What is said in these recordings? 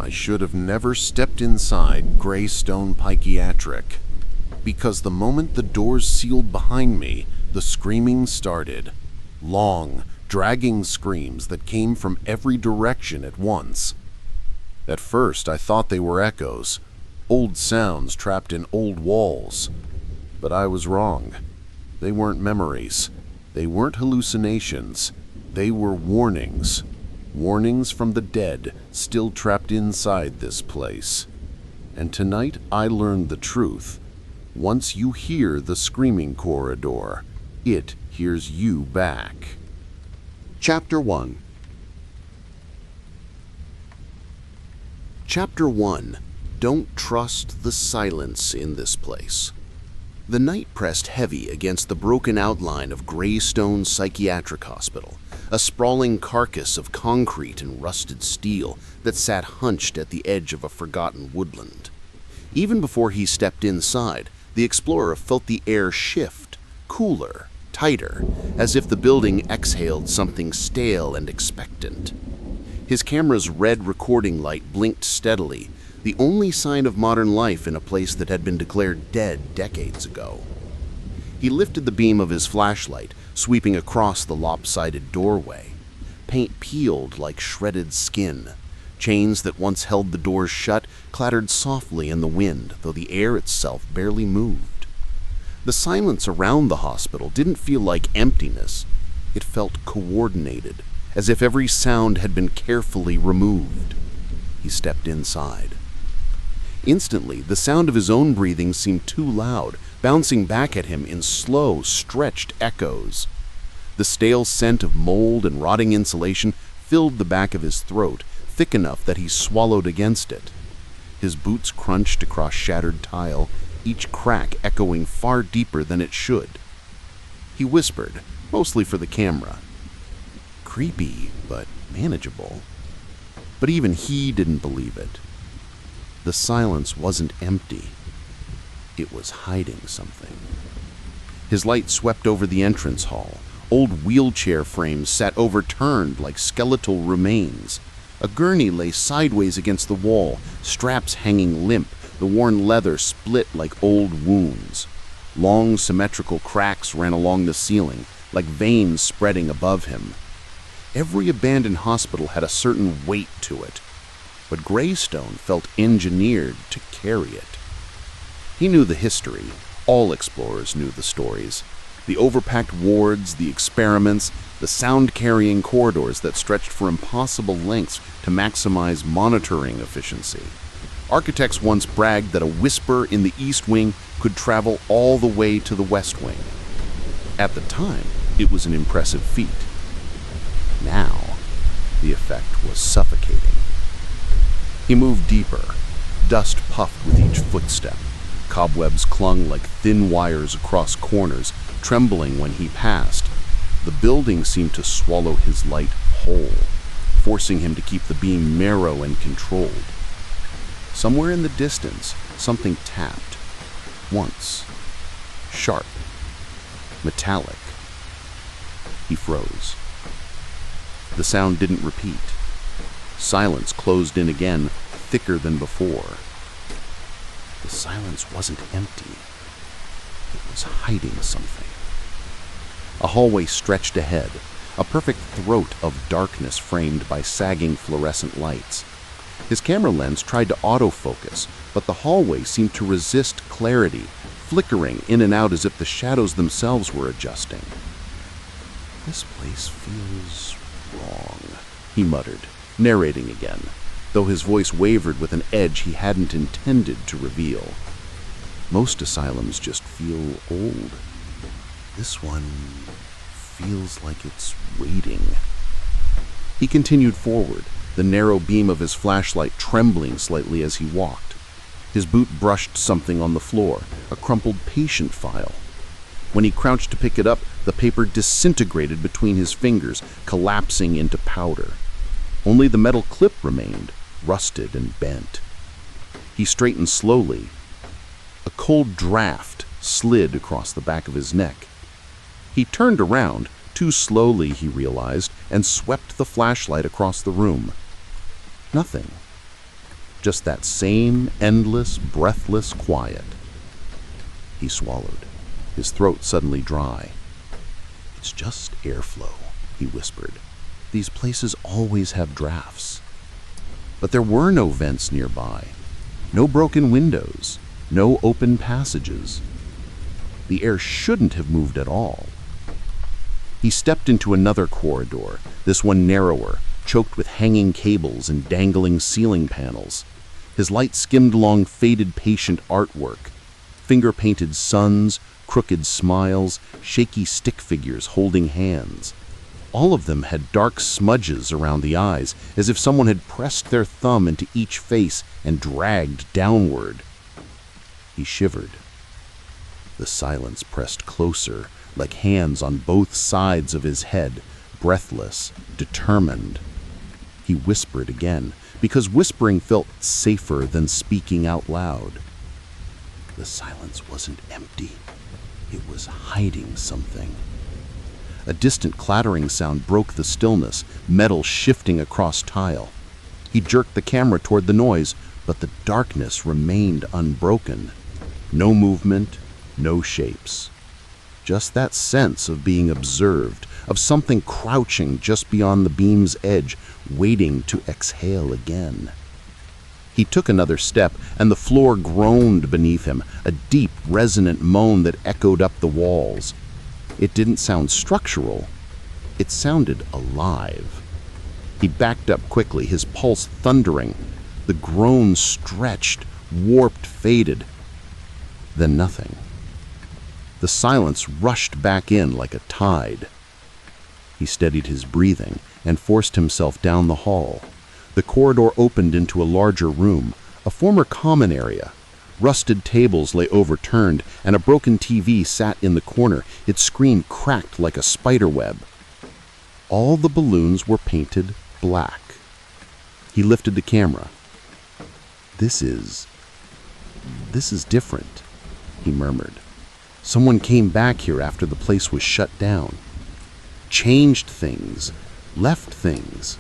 I should have never stepped inside Greystone Psychiatric, because the moment the doors sealed behind me, the screaming started. Long, dragging screams that came from every direction at once. At first, I thought they were echoes, old sounds trapped in old walls. But I was wrong. They weren't memories. They weren't hallucinations. They were warnings. Warnings from the dead still trapped inside this place. And tonight I learned the truth. Once you hear the screaming corridor, it hears you back. Chapter 1. Chapter 1. Don't trust the silence in this place. The night pressed heavy against the broken outline of Greystone Psychiatric Hospital, a sprawling carcass of concrete and rusted steel that sat hunched at the edge of a forgotten woodland. Even before he stepped inside, the explorer felt the air shift, cooler, tighter, as if the building exhaled something stale and expectant. His camera's red recording light blinked steadily, the only sign of modern life in a place that had been declared dead decades ago. He lifted the beam of his flashlight, sweeping across the lopsided doorway. Paint peeled like shredded skin. Chains that once held the doors shut clattered softly in the wind, though the air itself barely moved. The silence around the hospital didn't feel like emptiness. It felt coordinated, as if every sound had been carefully removed. He stepped inside. Instantly, the sound of his own breathing seemed too loud, bouncing back at him in slow, stretched echoes. The stale scent of mold and rotting insulation filled the back of his throat, thick enough that he swallowed against it. His boots crunched across shattered tile, each crack echoing far deeper than it should. He whispered, mostly for the camera. Creepy, but manageable. But even he didn't believe it. The silence wasn't empty. It was hiding something. His light swept over the entrance hall. Old wheelchair frames sat overturned like skeletal remains. A gurney lay sideways against the wall, straps hanging limp, the worn leather split like old wounds. Long, symmetrical cracks ran along the ceiling, like veins spreading above him. Every abandoned hospital had a certain weight to it, but Greystone felt engineered to carry it. He knew the history. All explorers knew the stories. The overpacked wards, the experiments, the sound-carrying corridors that stretched for impossible lengths to maximize monitoring efficiency. Architects once bragged that a whisper in the East Wing could travel all the way to the West Wing. At the time, it was an impressive feat. Now, the effect was suffocating. He moved deeper. Dust puffed with each footstep. Cobwebs clung like thin wires across corners, trembling when he passed. The building seemed to swallow his light whole, forcing him to keep the beam narrow and controlled. Somewhere in the distance, something tapped. Once. Sharp. Metallic. He froze. The sound didn't repeat. Silence closed in again, thicker than before. The silence wasn't empty. It was hiding something. A hallway stretched ahead, a perfect throat of darkness framed by sagging fluorescent lights. His camera lens tried to autofocus, but the hallway seemed to resist clarity, flickering in and out as if the shadows themselves were adjusting. This place feels wrong, he muttered, narrating again, though his voice wavered with an edge he hadn't intended to reveal. Most asylums just feel old. This one feels like it's waiting. He continued forward, the narrow beam of his flashlight trembling slightly as he walked. His boot brushed something on the floor, a crumpled patient file. When he crouched to pick it up, the paper disintegrated between his fingers, collapsing into powder. Only the metal clip remained, rusted and bent. He straightened slowly. A cold draft slid across the back of his neck. He turned around, too slowly, he realized, and swept the flashlight across the room. Nothing. Just that same endless, breathless quiet. He swallowed, his throat suddenly dry. "It's just airflow," he whispered. "These places always have drafts." But there were no vents nearby, no broken windows, no open passages. The air shouldn't have moved at all. He stepped into another corridor, this one narrower, choked with hanging cables and dangling ceiling panels. His light skimmed along faded patient artwork, finger-painted suns, crooked smiles, shaky stick figures holding hands. All of them had dark smudges around the eyes, as if someone had pressed their thumb into each face and dragged downward. He shivered. The silence pressed closer, like hands on both sides of his head, breathless, determined. He whispered again, because whispering felt safer than speaking out loud. The silence wasn't empty. It was hiding something. A distant clattering sound broke the stillness, metal shifting across tile. He jerked the camera toward the noise, but the darkness remained unbroken. No movement, no shapes. Just that sense of being observed, of something crouching just beyond the beam's edge, waiting to exhale again. He took another step, and the floor groaned beneath him, a deep, resonant moan that echoed up the walls. It didn't sound structural. It sounded alive. He backed up quickly, his pulse thundering. The groan stretched, warped, faded. Then nothing. The silence rushed back in like a tide. He steadied his breathing and forced himself down the hall. The corridor opened into a larger room, a former common area. Rusted tables lay overturned, and a broken TV sat in the corner, its screen cracked like a spider web. All the balloons were painted black. He lifted the camera. This is different," he murmured. "Someone came back here after the place was shut down. Changed things, left things."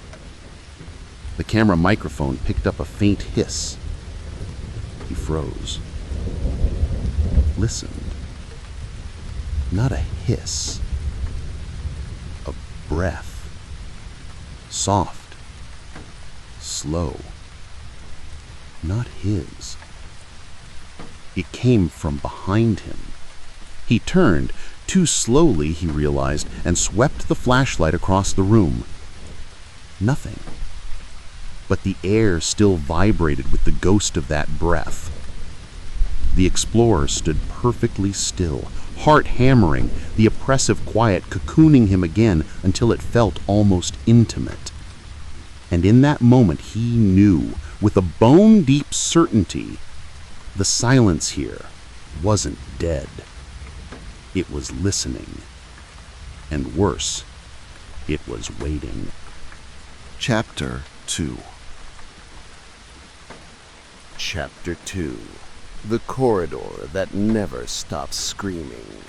The camera microphone picked up a faint hiss. He froze. Listened. Not a hiss. A breath. Soft. Slow. Not his. It came from behind him. He turned, too slowly, he realized, and swept the flashlight across the room. Nothing. But the air still vibrated with the ghost of that breath. The explorer stood perfectly still, heart hammering, the oppressive quiet cocooning him again until it felt almost intimate. And in that moment he knew, with a bone-deep certainty, the silence here wasn't dead. It was listening. And worse, it was waiting. Chapter 2. Chapter 2. The Corridor That Never Stops Screaming.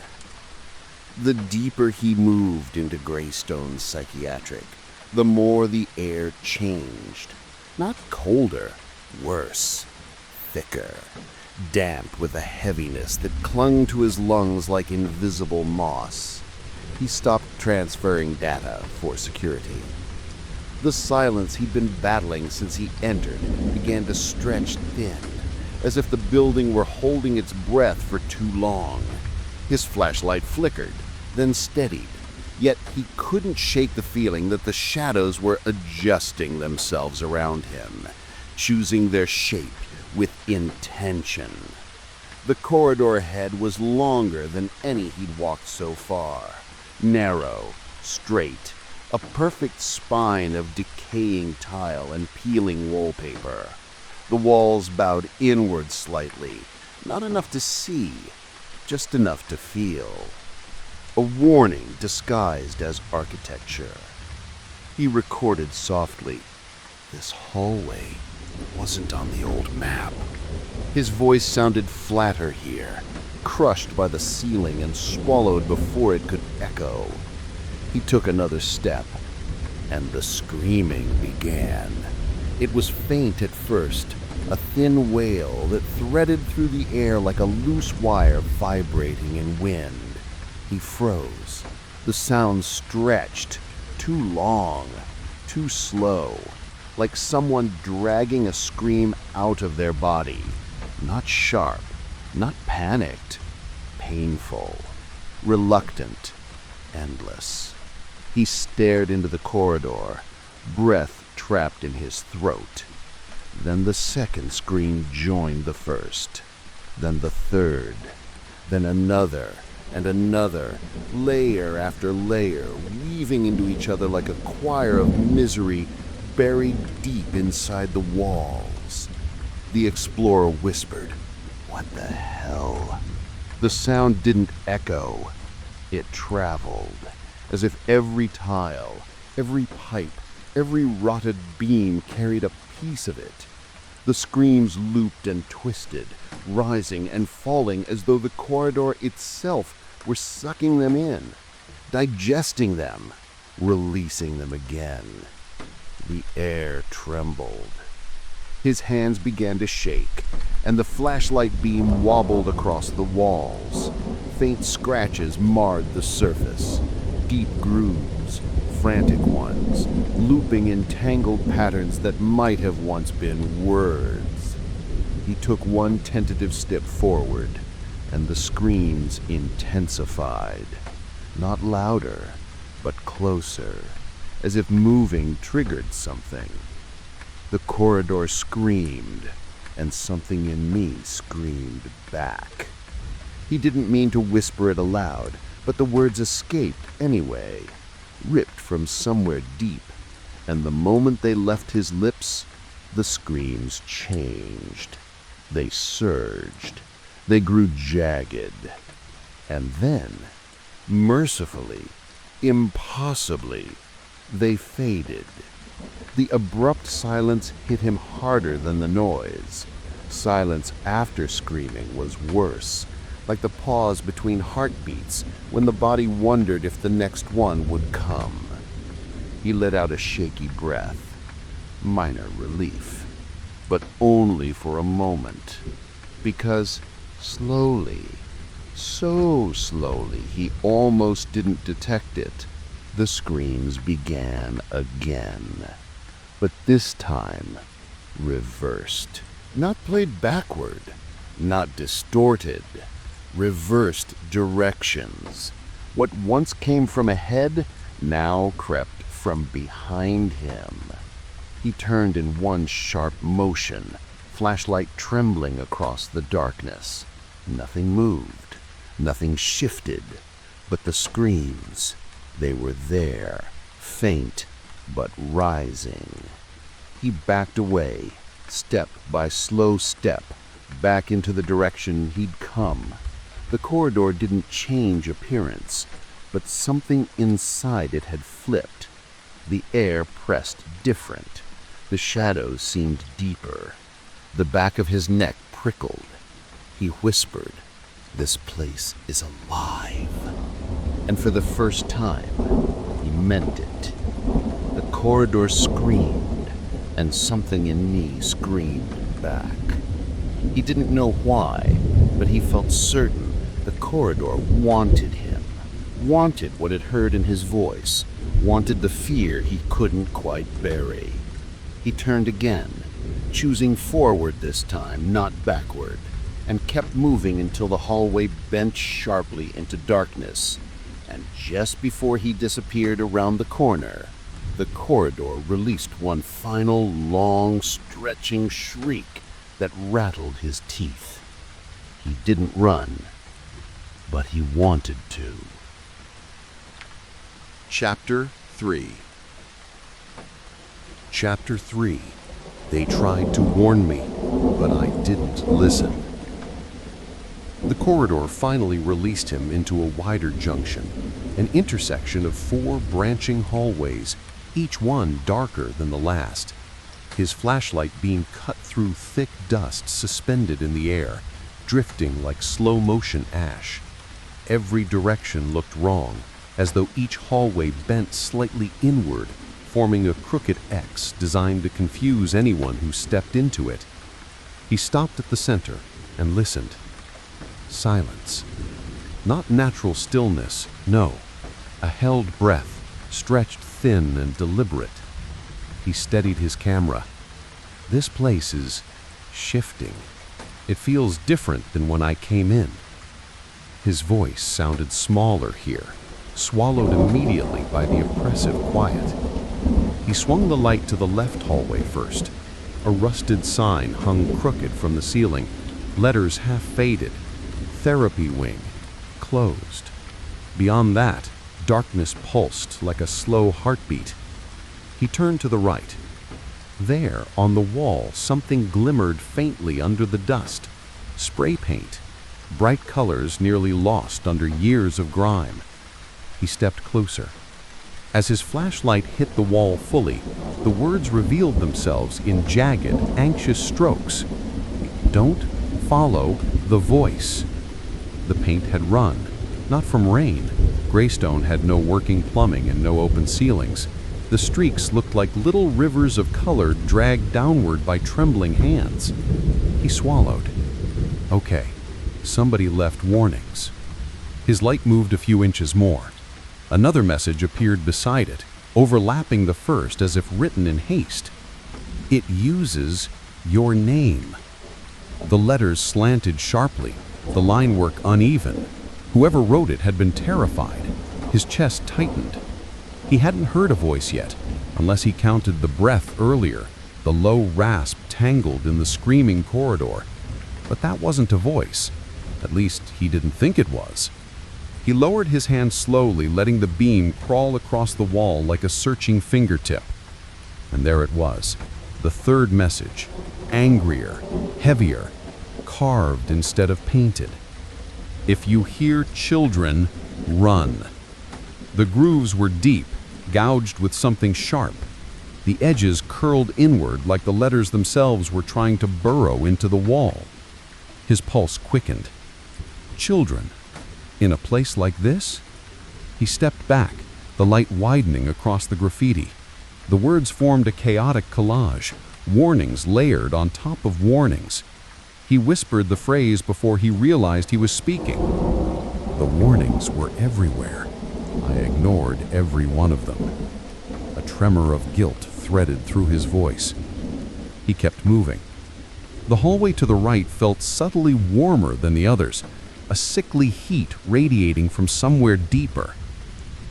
The deeper he moved into Greystone Psychiatric, the more the air changed. Not colder, worse, thicker, damp with a heaviness that clung to his lungs like invisible moss. He stopped transferring data for security. The silence he'd been battling since he entered began to stretch thin, as if the building were holding its breath for too long. His flashlight flickered, then steadied, yet he couldn't shake the feeling that the shadows were adjusting themselves around him, choosing their shape with intention. The corridor ahead was longer than any he'd walked so far, narrow, straight, a perfect spine of decaying tile and peeling wallpaper. The walls bowed inward slightly, not enough to see, just enough to feel. A warning disguised as architecture. He recorded softly, "This hallway wasn't on the old map." His voice sounded flatter here, crushed by the ceiling and swallowed before it could echo. He took another step, and the screaming began. It was faint at first, a thin wail that threaded through the air like a loose wire vibrating in wind. He froze. The sound stretched, too long, too slow, like someone dragging a scream out of their body. Not sharp, not panicked, painful, reluctant, endless. He stared into the corridor, breath trapped in his throat. Then the second scream joined the first, then the third, then another and another, layer after layer, weaving into each other like a choir of misery buried deep inside the walls. The explorer whispered, "What the hell?" The sound didn't echo. It traveled, as if every tile, every pipe, every rotted beam carried a piece of it. The screams looped and twisted, rising and falling as though the corridor itself were sucking them in, digesting them, releasing them again. The air trembled. His hands began to shake, and the flashlight beam wobbled across the walls. Faint scratches marred the surface, deep grooves, frantic ones, looping in tangled patterns that might have once been words. He took one tentative step forward, and the screams intensified. Not louder, but closer, as if moving triggered something. The corridor screamed, and something in me screamed back. He didn't mean to whisper it aloud, but the words escaped anyway, ripped from somewhere deep, and the moment they left his lips, the screams changed. They surged. They grew jagged. And then, mercifully, impossibly, they faded. The abrupt silence hit him harder than the noise. Silence after screaming was worse, like the pause between heartbeats when the body wondered if the next one would come. He let out a shaky breath. Minor relief. But only for a moment. Because slowly, so slowly, he almost didn't detect it, the screams began again. But this time, reversed. Not played backward, not distorted. Reversed directions. What once came from ahead now crept from behind him. He turned in one sharp motion, flashlight trembling across the darkness. Nothing moved, nothing shifted, but the screams, they were there, faint but rising. He backed away, step by slow step, back into the direction he'd come. The corridor didn't change appearance, but something inside it had flipped. The air pressed different. The shadows seemed deeper. The back of his neck prickled. He whispered, "This place is alive." And for the first time, he meant it. The corridor screamed, and something in me screamed back. He didn't know why, but he felt certain the corridor wanted him, wanted what it heard in his voice, wanted the fear he couldn't quite bury. He turned again, choosing forward this time, not backward, and kept moving until the hallway bent sharply into darkness. And just before he disappeared around the corner, the corridor released one final long, stretching shriek that rattled his teeth. He didn't run, but he wanted to. Chapter 3. Chapter 3. They tried to warn me, but I didn't listen. The corridor finally released him into a wider junction, an intersection of 4 branching hallways, each one darker than the last. His flashlight beam cut through thick dust suspended in the air, drifting like slow-motion ash. Every direction looked wrong, as though each hallway bent slightly inward, forming a crooked X designed to confuse anyone who stepped into it. He stopped at the center and listened. Silence. Not natural stillness, no. A held breath, stretched thin and deliberate. He steadied his camera. This place is shifting. It feels different than when I came in. His voice sounded smaller here, swallowed immediately by the oppressive quiet. He swung the light to the left hallway first. A rusted sign hung crooked from the ceiling, letters half faded. Therapy wing, closed. Beyond that, darkness pulsed like a slow heartbeat. He turned to the right. There, on the wall, something glimmered faintly under the dust. Spray paint. Bright colors nearly lost under years of grime. He stepped closer. As his flashlight hit the wall fully, the words revealed themselves in jagged, anxious strokes. Don't follow the voice. The paint had run, not from rain. Greystone had no working plumbing and no open ceilings. The streaks looked like little rivers of color dragged downward by trembling hands. He swallowed. Okay, somebody left warnings. His light moved a few inches more. Another message appeared beside it, overlapping the first as if written in haste. It uses your name. The letters slanted sharply, the line work uneven. Whoever wrote it had been terrified. His chest tightened. He hadn't heard a voice yet, unless he counted the breath earlier, the low rasp tangled in the screaming corridor. But that wasn't a voice. At least he didn't think it was. He lowered his hand slowly, letting the beam crawl across the wall like a searching fingertip. And there it was, the third message, angrier, heavier, carved instead of painted. If you hear children, run. The grooves were deep, gouged with something sharp. The edges curled inward like the letters themselves were trying to burrow into the wall. His pulse quickened. Children. In a place like this? He stepped back, the light widening across the graffiti. The words formed a chaotic collage, warnings layered on top of warnings. He whispered the phrase before he realized he was speaking. The warnings were everywhere. I ignored every one of them. A tremor of guilt threaded through his voice. He kept moving. The hallway to the right felt subtly warmer than the others, a sickly heat radiating from somewhere deeper.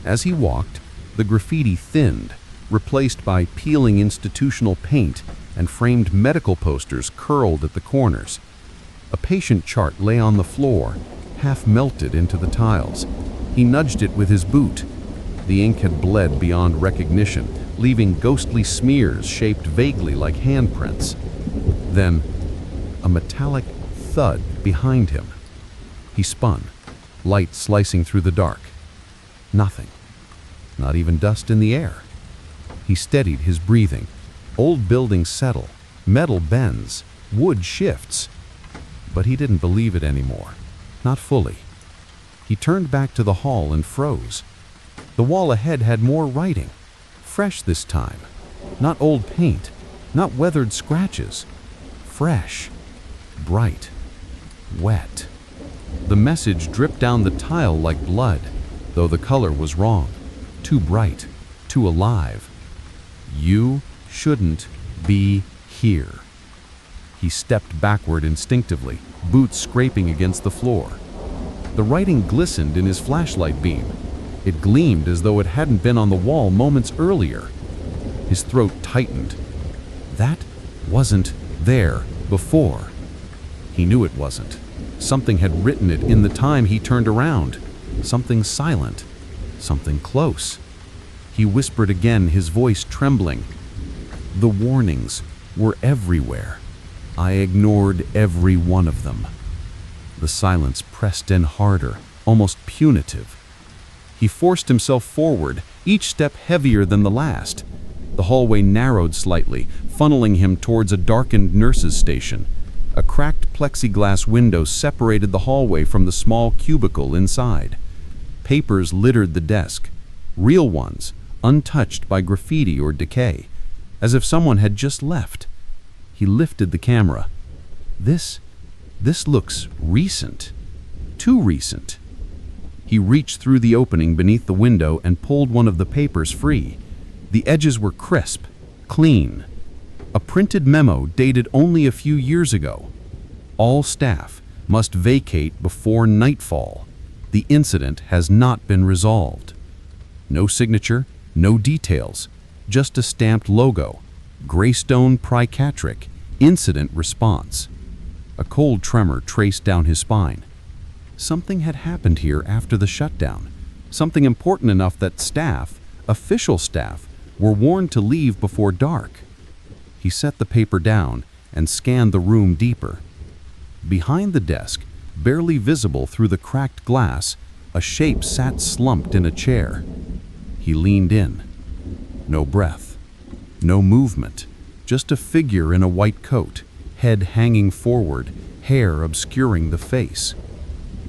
As he walked, the graffiti thinned, replaced by peeling institutional paint and framed medical posters curled at the corners. A patient chart lay on the floor, half melted into the tiles. He nudged it with his boot. The ink had bled beyond recognition, leaving ghostly smears shaped vaguely like handprints. Then, a metallic thud behind him. He spun, light slicing through the dark. Nothing. Not even dust in the air. He steadied his breathing. Old buildings settle, metal bends, wood shifts. But he didn't believe it anymore. Not fully. He turned back to the hall and froze. The wall ahead had more writing. Fresh this time. Not old paint. Not weathered scratches. Fresh. Bright. Wet. The message dripped down the tile like blood, though the color was wrong. Too bright. Too alive. You shouldn't be here. He stepped backward instinctively, boots scraping against the floor. The writing glistened in his flashlight beam. It gleamed as though it hadn't been on the wall moments earlier. His throat tightened. That wasn't there before. He knew it wasn't. Something had written it in the time he turned around. Something silent. Something close. He whispered again, his voice trembling. The warnings were everywhere. I ignored every one of them. The silence pressed in harder, almost punitive. He forced himself forward, each step heavier than the last. The hallway narrowed slightly, funneling him towards a darkened nurse's station. A cracked plexiglass window separated the hallway from the small cubicle inside. Papers littered the desk. Real ones, untouched by graffiti or decay, as if someone had just left. He lifted the camera. This looks recent. Too recent. He reached through the opening beneath the window and pulled one of the papers free. The edges were crisp, clean. A printed memo dated only a few years ago. All staff must vacate before nightfall. The incident has not been resolved. No signature, no details, just a stamped logo. Greystone Psychiatric, Incident Response. A cold tremor traced down his spine. Something had happened here after the shutdown. Something important enough that staff, official staff, were warned to leave before dark. He set the paper down and scanned the room deeper. Behind the desk, barely visible through the cracked glass, a shape sat slumped in a chair. He leaned in. No breath. No movement. Just a figure in a white coat, head hanging forward, hair obscuring the face.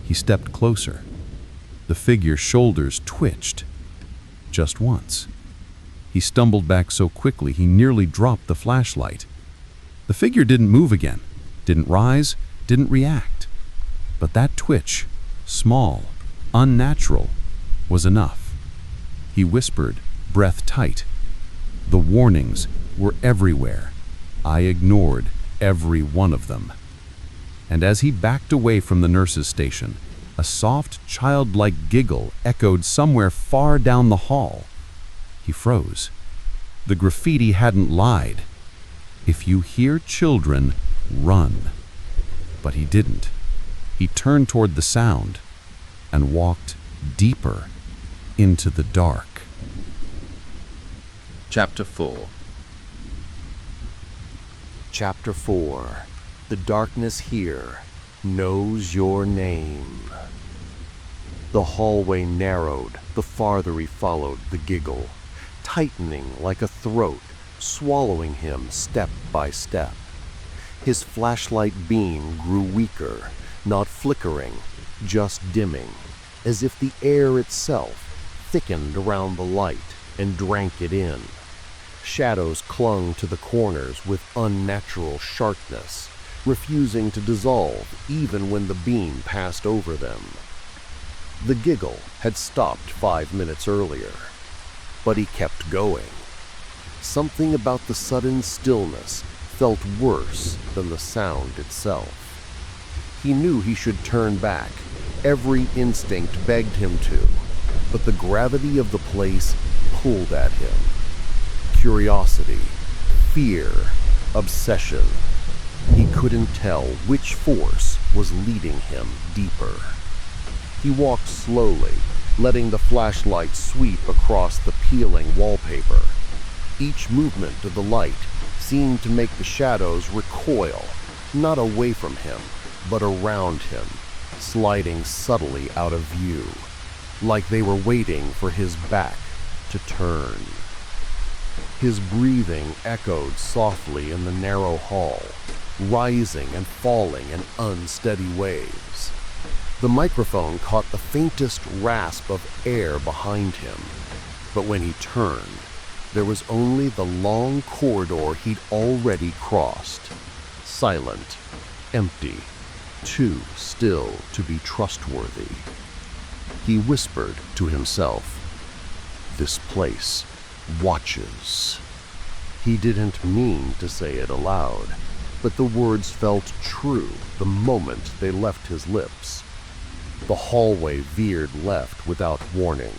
He stepped closer. The figure's shoulders twitched. Just once. He stumbled back so quickly he nearly dropped the flashlight. The figure didn't move again, didn't rise, didn't react. But that twitch, small, unnatural, was enough. He whispered, breath tight. The warnings were everywhere. I ignored every one of them. And as he backed away from the nurse's station, a soft, childlike giggle echoed somewhere far down the hall. He froze. The graffiti hadn't lied. If you hear children, run. But he didn't. He turned toward the sound and walked deeper into the dark. Chapter 4. Chapter 4. The darkness here knows your name. The hallway narrowed the farther he followed the giggle, tightening like a throat, swallowing him step by step. His flashlight beam grew weaker, not flickering, just dimming, as if the air itself thickened around the light and drank it in. Shadows clung to the corners with unnatural sharpness, refusing to dissolve even when the beam passed over them. The giggle had stopped 5 minutes earlier, but he kept going. Something about the sudden stillness felt worse than the sound itself. He knew he should turn back. Every instinct begged him to, but the gravity of the place pulled at him. Curiosity, fear, obsession. He couldn't tell which force was leading him deeper. He walked slowly, letting the flashlight sweep across the peeling wallpaper. Each movement of the light seemed to make the shadows recoil, not away from him, but around him, sliding subtly out of view, like they were waiting for his back to turn. His breathing echoed softly in the narrow hall, rising and falling in unsteady waves. The microphone caught the faintest rasp of air behind him, but when he turned, there was only the long corridor he'd already crossed. Silent, empty, too still to be trustworthy. He whispered to himself, "This place watches." He didn't mean to say it aloud, but the words felt true the moment they left his lips. The hallway veered left without warning,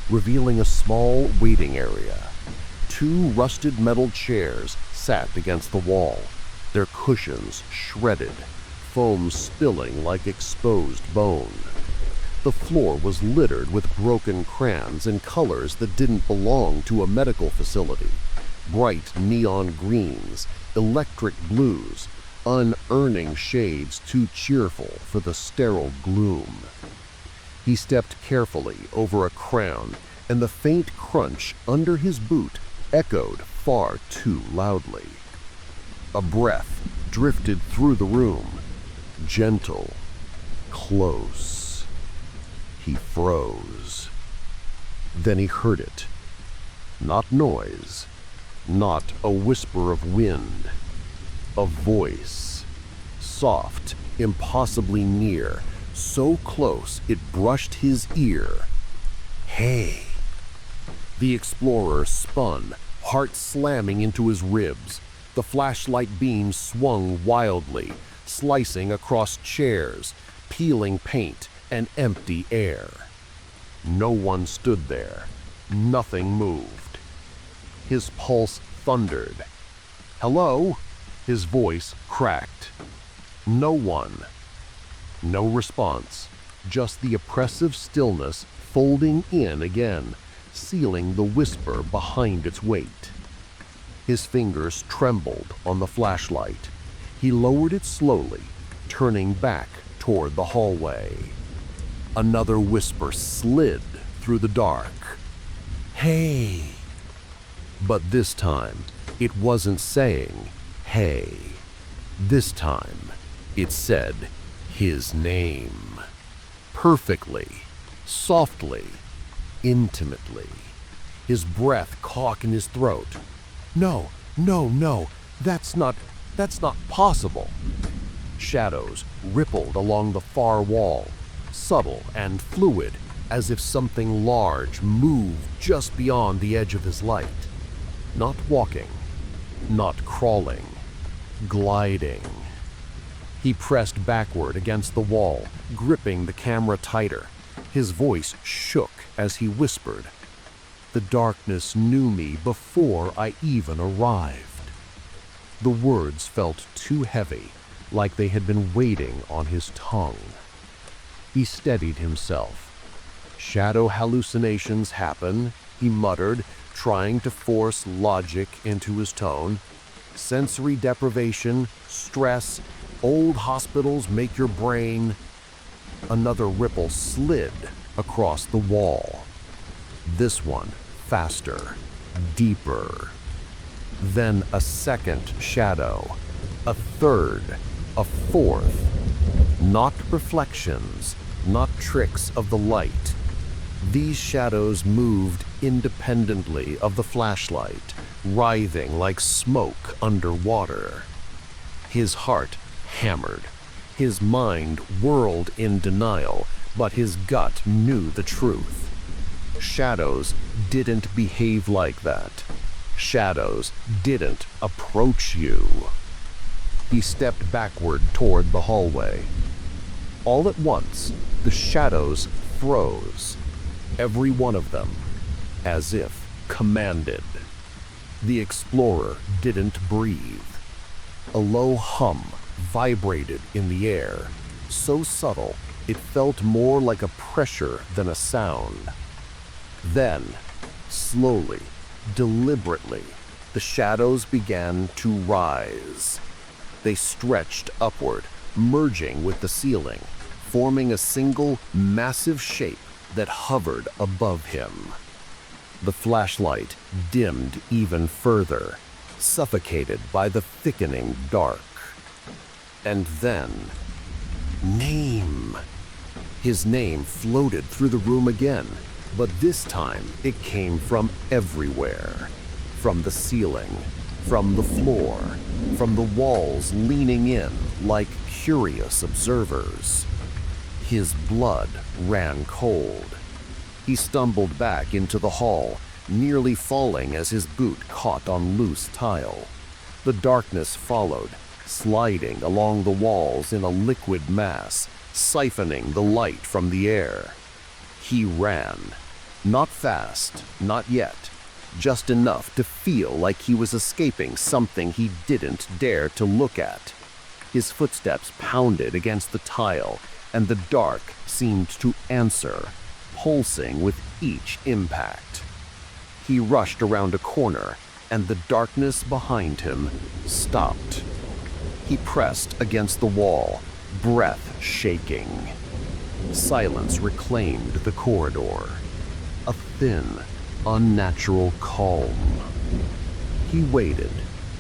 revealing a small waiting area. 2 rusted metal chairs sat against the wall, their cushions shredded, foam spilling like exposed bone. The floor was littered with broken crayons in colors that didn't belong to a medical facility. Bright neon greens, electric blues, unearning shades too cheerful for the sterile gloom. He stepped carefully over a crayon, and the faint crunch under his boot echoed far too loudly. A breath drifted through the room, gentle, close. He froze. Then he heard it. Not noise, not a whisper of wind. A voice, soft, impossibly near, so close it brushed his ear. "Hey." The explorer spun, heart slamming into his ribs. The flashlight beam swung wildly, slicing across chairs, peeling paint and empty air. No one stood there. Nothing moved. His pulse thundered. "Hello?" His voice cracked. No one. No response. Just the oppressive stillness folding in again, sealing the whisper behind its weight. His fingers trembled on the flashlight. He lowered it slowly, turning back toward the hallway. Another whisper slid through the dark. "Hey." But this time, it wasn't saying, "Hey." This time, it said his name. Perfectly, softly, intimately. His breath caught in his throat. No, that's not possible." Shadows rippled along the far wall, subtle and fluid, as if something large moved just beyond the edge of his light. Not walking, not crawling, gliding. He pressed backward against the wall, gripping the camera tighter. His voice shook as he whispered, "The darkness knew me before I even arrived." The words felt too heavy, like they had been waiting on his tongue. He steadied himself. "Shadow hallucinations happen," he muttered, trying to force logic into his tone. "Sensory deprivation, stress, old hospitals make your brain..." Another ripple slid across the wall. This one faster, deeper. Then a second shadow, a third, a fourth. Not reflections, not tricks of the light. These shadows moved independently of the flashlight, writhing like smoke underwater. His heart hammered. His mind whirled in denial, but his gut knew the truth. Shadows didn't behave like that. Shadows didn't approach you. He stepped backward toward the hallway. All at once, the shadows froze. Every one of them, as if commanded. The explorer didn't breathe. A low hum vibrated in the air, so subtle it felt more like a pressure than a sound. Then, slowly, deliberately, the shadows began to rise. They stretched upward, merging with the ceiling, forming a single massive shape that hovered above him. The flashlight dimmed even further, suffocated by the thickening dark. And then, name. His name floated through the room again, but this time it came from everywhere. From the ceiling, from the floor, from the walls leaning in like curious observers. His blood ran cold. He stumbled back into the hall, nearly falling as his boot caught on loose tile. The darkness followed, sliding along the walls in a liquid mass, siphoning the light from the air. He ran. Not fast, not yet. Just enough to feel like he was escaping something he didn't dare to look at. His footsteps pounded against the tile, and the dark seemed to answer, pulsing with each impact. He rushed around a corner, and the darkness behind him stopped. He pressed against the wall, breath shaking. Silence reclaimed the corridor. A thin, unnatural calm. He waited,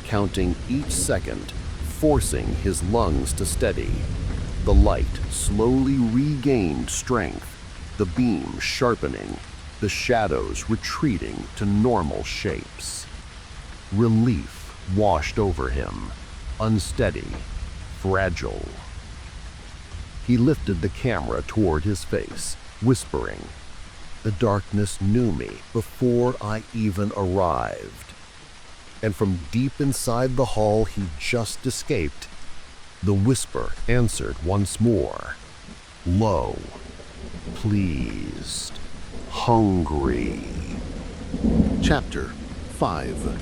counting each second, forcing his lungs to steady. The light slowly regained strength, the beam sharpening, the shadows retreating to normal shapes. Relief washed over him, unsteady, fragile. He lifted the camera toward his face, whispering, "The darkness knew me before I even arrived." And from deep inside the hall he just escaped, the whisper answered once more, low, pleased, hungry. Chapter 5.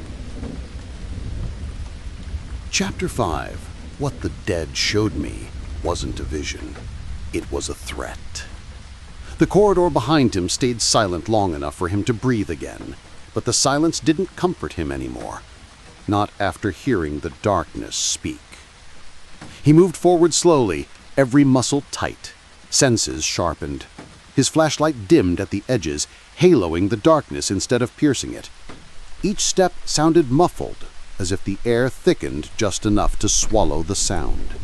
Chapter 5. What the dead showed me wasn't a vision. It was a threat. The corridor behind him stayed silent long enough for him to breathe again, but the silence didn't comfort him anymore. Not after hearing the darkness speak. He moved forward slowly, every muscle tight, senses sharpened. His flashlight dimmed at the edges, haloing the darkness instead of piercing it. Each step sounded muffled, as if the air thickened just enough to swallow the sound.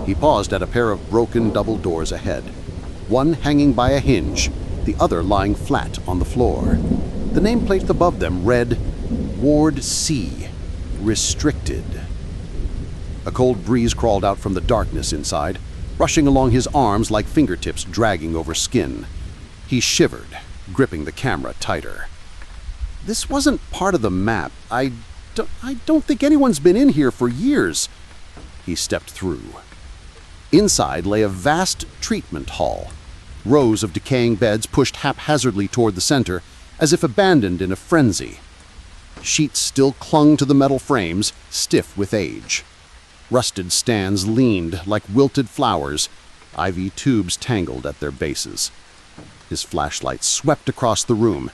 He paused at a pair of broken double doors ahead, one hanging by a hinge, the other lying flat on the floor. The nameplate above them read, Ward C, Restricted. A cold breeze crawled out from the darkness inside, rushing along his arms like fingertips dragging over skin. He shivered, gripping the camera tighter. This wasn't part of the map. I don't think anyone's been in here for years. He stepped through. Inside lay a vast treatment hall. Rows of decaying beds pushed haphazardly toward the center, as if abandoned in a frenzy. Sheets still clung to the metal frames, stiff with age. Rusted stands leaned like wilted flowers, IV tubes tangled at their bases. His flashlight swept across the room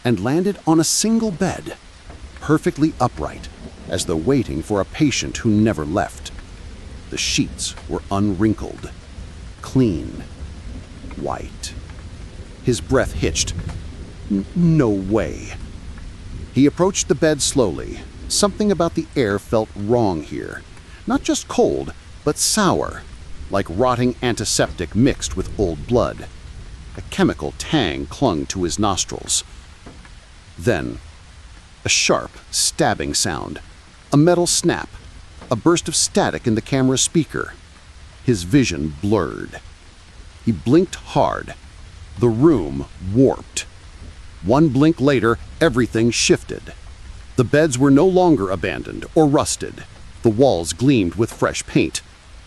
and landed on a single bed, perfectly upright, as though waiting for a patient who never left. The sheets were unwrinkled, clean, white. His breath hitched. No way. He approached the bed slowly. Something about the air felt wrong here. Not just cold, but sour, like rotting antiseptic mixed with old blood. A chemical tang clung to his nostrils. Then, a sharp, stabbing sound, a metal snap, a burst of static in the camera speaker. His vision blurred. He blinked hard. The room warped. One blink later, everything shifted. The beds were no longer abandoned or rusted. The walls gleamed with fresh paint.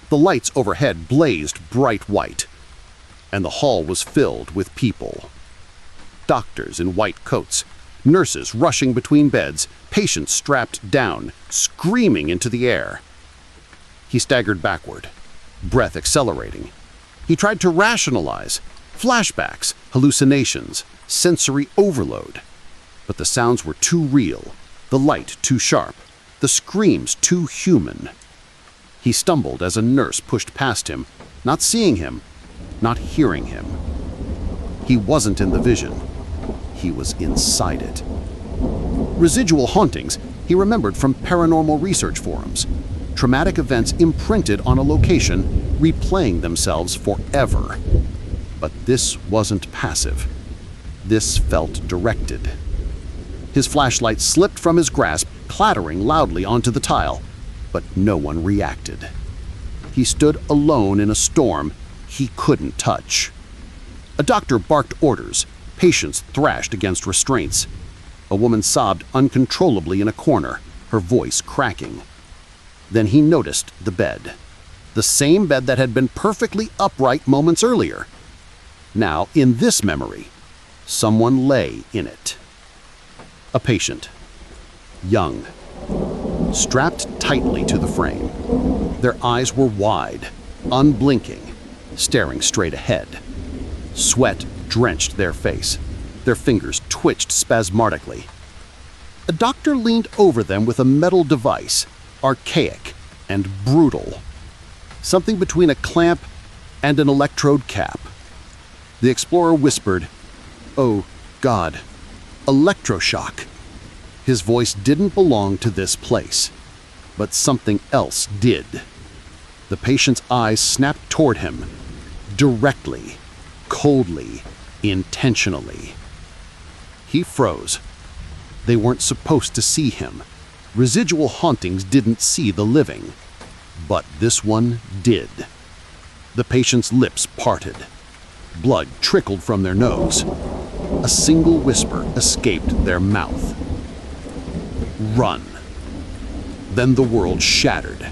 The lights overhead blazed bright white. And the hall was filled with people. Doctors in white coats, nurses rushing between beds, patients strapped down, screaming into the air. He staggered backward, breath accelerating. He tried to rationalize. Flashbacks, hallucinations, sensory overload. But the sounds were too real, the light too sharp, the screams too human. He stumbled as a nurse pushed past him, not seeing him, not hearing him. He wasn't in the vision. He was inside it. Residual hauntings he remembered from paranormal research forums. Traumatic events imprinted on a location, replaying themselves forever. But this wasn't passive. This felt directed. His flashlight slipped from his grasp, clattering loudly onto the tile, but no one reacted. He stood alone in a storm he couldn't touch. A doctor barked orders. Patients thrashed against restraints. A woman sobbed uncontrollably in a corner, her voice cracking. Then he noticed the bed. The same bed that had been perfectly upright moments earlier. Now, in this memory, someone lay in it. A patient. Young. Strapped tightly to the frame. Their eyes were wide, unblinking, staring straight ahead. Sweat drenched their face. Their fingers twitched spasmodically. A doctor leaned over them with a metal device, archaic and brutal. Something between a clamp and an electrode cap. The explorer whispered, "Oh, God, electroshock." His voice didn't belong to this place, but something else did. The patient's eyes snapped toward him, directly, coldly, intentionally. He froze. They weren't supposed to see him. Residual hauntings didn't see the living. But this one did. The patient's lips parted. Blood trickled from their nose. A single whisper escaped their mouth. Run. Then the world shattered.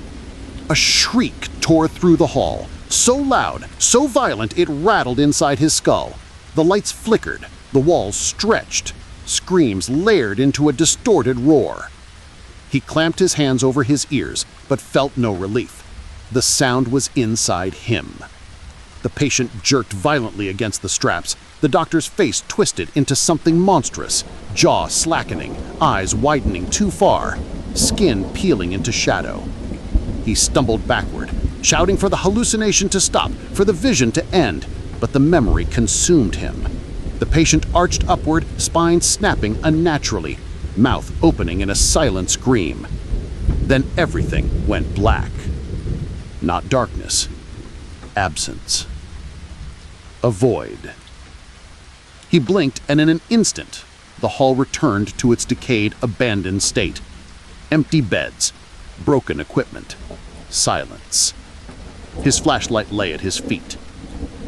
A shriek tore through the hall, so loud, so violent it rattled inside his skull. The lights flickered, the walls stretched, screams layered into a distorted roar. He clamped his hands over his ears, but felt no relief. The sound was inside him. The patient jerked violently against the straps. The doctor's face twisted into something monstrous, jaw slackening, eyes widening too far, skin peeling into shadow. He stumbled backward, shouting for the hallucination to stop, for the vision to end, but the memory consumed him. The patient arched upward, spine snapping unnaturally, mouth opening in a silent scream. Then everything went black. Not darkness, absence. A void. He blinked, and in an instant, the hall returned to its decayed, abandoned state. Empty beds, broken equipment, silence. His flashlight lay at his feet.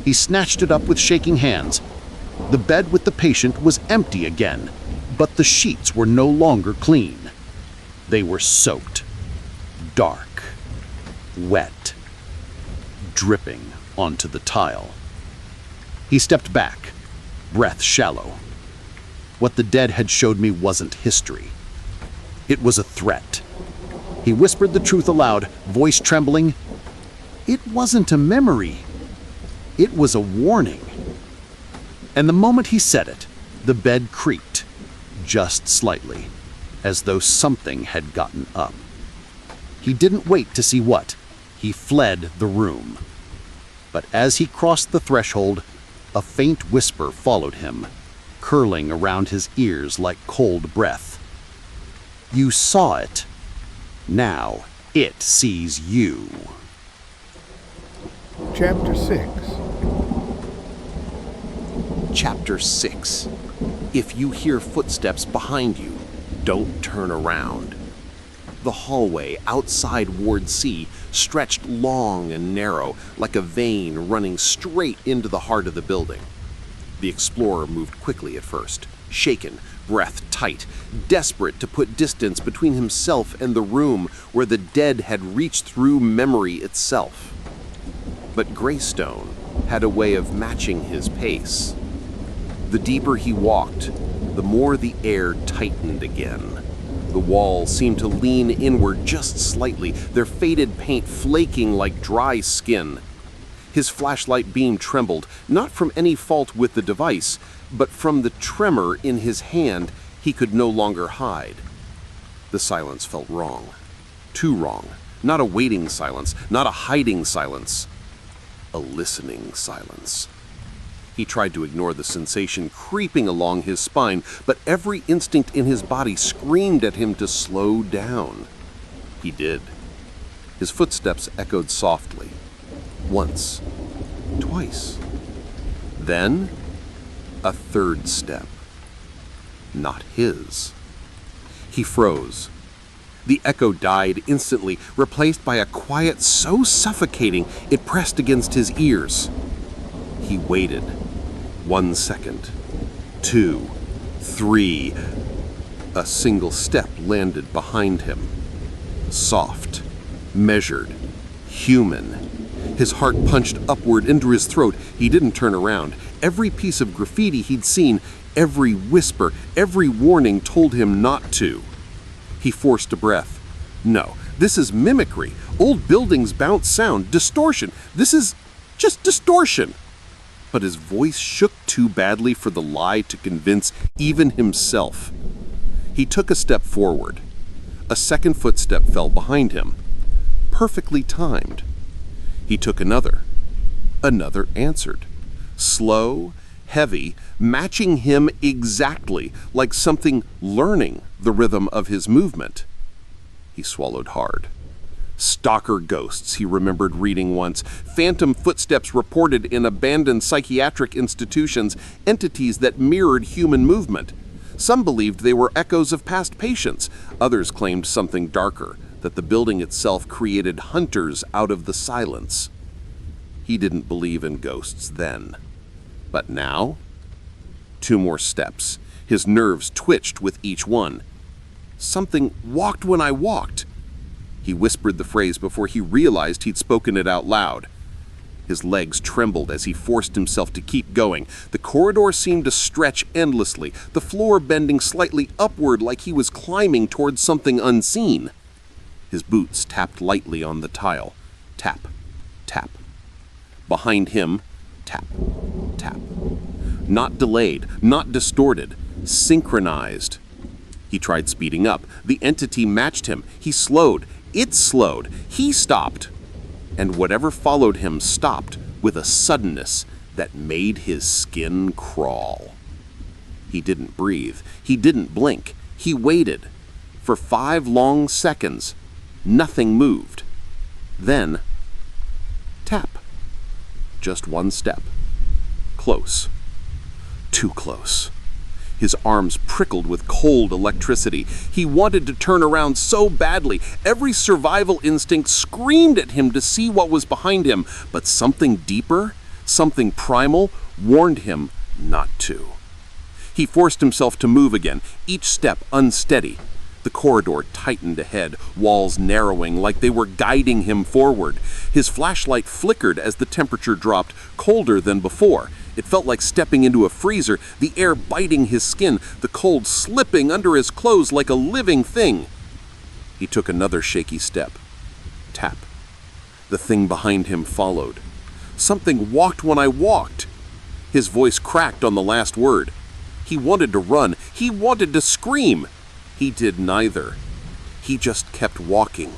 He snatched it up with shaking hands. The bed with the patient was empty again, but the sheets were no longer clean. They were soaked, dark, wet, dripping onto the tile. He stepped back, breath shallow. What the dead had showed me wasn't history. It was a threat. He whispered the truth aloud, voice trembling. It wasn't a memory. It was a warning. And the moment he said it, the bed creaked, just slightly, as though something had gotten up. He didn't wait to see what. He fled the room. But as he crossed the threshold, a faint whisper followed him, curling around his ears like cold breath. You saw it. Now it sees you. Chapter 6. Chapter 6. If you hear footsteps behind you, don't turn around. The hallway outside Ward C stretched long and narrow, like a vein running straight into the heart of the building. The explorer moved quickly at first, shaken, breath tight, desperate to put distance between himself and the room where the dead had reached through memory itself. But Greystone had a way of matching his pace. The deeper he walked, the more the air tightened again. The walls seemed to lean inward just slightly, their faded paint flaking like dry skin. His flashlight beam trembled, not from any fault with the device, but from the tremor in his hand he could no longer hide. The silence felt wrong. Too wrong. Not a waiting silence, not a hiding silence. A listening silence. He tried to ignore the sensation creeping along his spine, but every instinct in his body screamed at him to slow down. He did. His footsteps echoed softly. Once. Twice. Then, a third step. Not his. He froze. The echo died instantly, replaced by a quiet so suffocating it pressed against his ears. He waited. 1 second. 2. 3. A single step landed behind him. Soft. Measured. Human. His heart punched upward into his throat. He didn't turn around. Every piece of graffiti he'd seen, every whisper, every warning told him not to. He forced a breath. No, this is mimicry. Old buildings bounce sound. Distortion. This is just distortion. But his voice shook too badly for the lie to convince even himself. He took a step forward. A second footstep fell behind him. Perfectly timed. He took another. Another answered. Slow, heavy, matching him exactly, like something learning the rhythm of his movement. He swallowed hard. Stalker ghosts, he remembered reading once. Phantom footsteps reported in abandoned psychiatric institutions, entities that mirrored human movement. Some believed they were echoes of past patients. Others claimed something darker, that the building itself created hunters out of the silence. He didn't believe in ghosts then. But now? 2 more steps. His nerves twitched with each one. Something walked when I walked. He whispered the phrase before he realized he'd spoken it out loud. His legs trembled as he forced himself to keep going. The corridor seemed to stretch endlessly, the floor bending slightly upward like he was climbing towards something unseen. His boots tapped lightly on the tile. Tap, tap. Behind him, tap, tap. Not delayed, not distorted, synchronized. He tried speeding up. The entity matched him. He slowed. It slowed. He stopped. And whatever followed him stopped with a suddenness that made his skin crawl. He didn't breathe. He didn't blink. He waited. For 5 long seconds, nothing moved. Then, tap. Just 1 step. Close. Too close. His arms prickled with cold electricity. He wanted to turn around so badly. Every survival instinct screamed at him to see what was behind him, but something deeper, something primal, warned him not to. He forced himself to move again, each step unsteady. The corridor tightened ahead, walls narrowing like they were guiding him forward. His flashlight flickered as the temperature dropped, colder than before. It felt like stepping into a freezer, the air biting his skin, the cold slipping under his clothes like a living thing. He took another shaky step. Tap. The thing behind him followed. Something walked when I walked. His voice cracked on the last word. He wanted to run. He wanted to scream. He did neither. He just kept walking.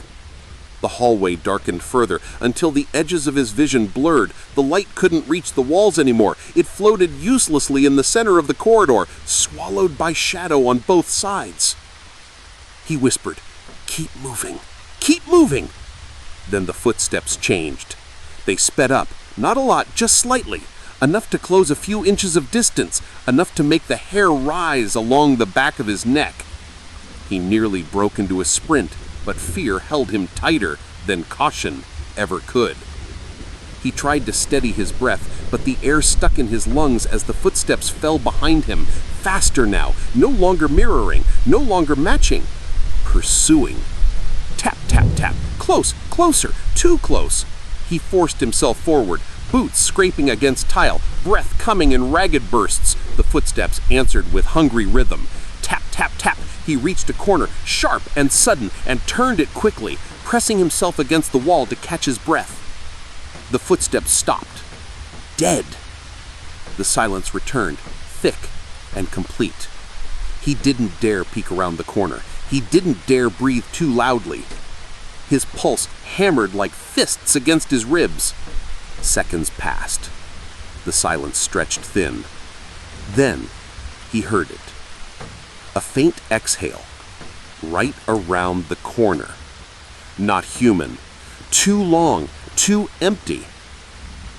The hallway darkened further until the edges of his vision blurred. The light couldn't reach the walls anymore. It floated uselessly in the center of the corridor, swallowed by shadow on both sides. He whispered, "Keep moving. Keep moving." Then the footsteps changed. They sped up, not a lot, just slightly, enough to close a few inches of distance, enough to make the hair rise along the back of his neck. He nearly broke into a sprint, but fear held him tighter than caution ever could. He tried to steady his breath, but the air stuck in his lungs as the footsteps fell behind him, faster now, no longer mirroring, no longer matching, pursuing. Tap, tap, tap, close, closer, too close. He forced himself forward, boots scraping against tile, breath coming in ragged bursts. The footsteps answered with hungry rhythm. Tap, tap, tap. He reached a corner, sharp and sudden, and turned it quickly, pressing himself against the wall to catch his breath. The footsteps stopped. Dead. The silence returned, thick and complete. He didn't dare peek around the corner. He didn't dare breathe too loudly. His pulse hammered like fists against his ribs. Seconds passed. The silence stretched thin. Then he heard it. A faint exhale, right around the corner. Not human. Too long, too empty.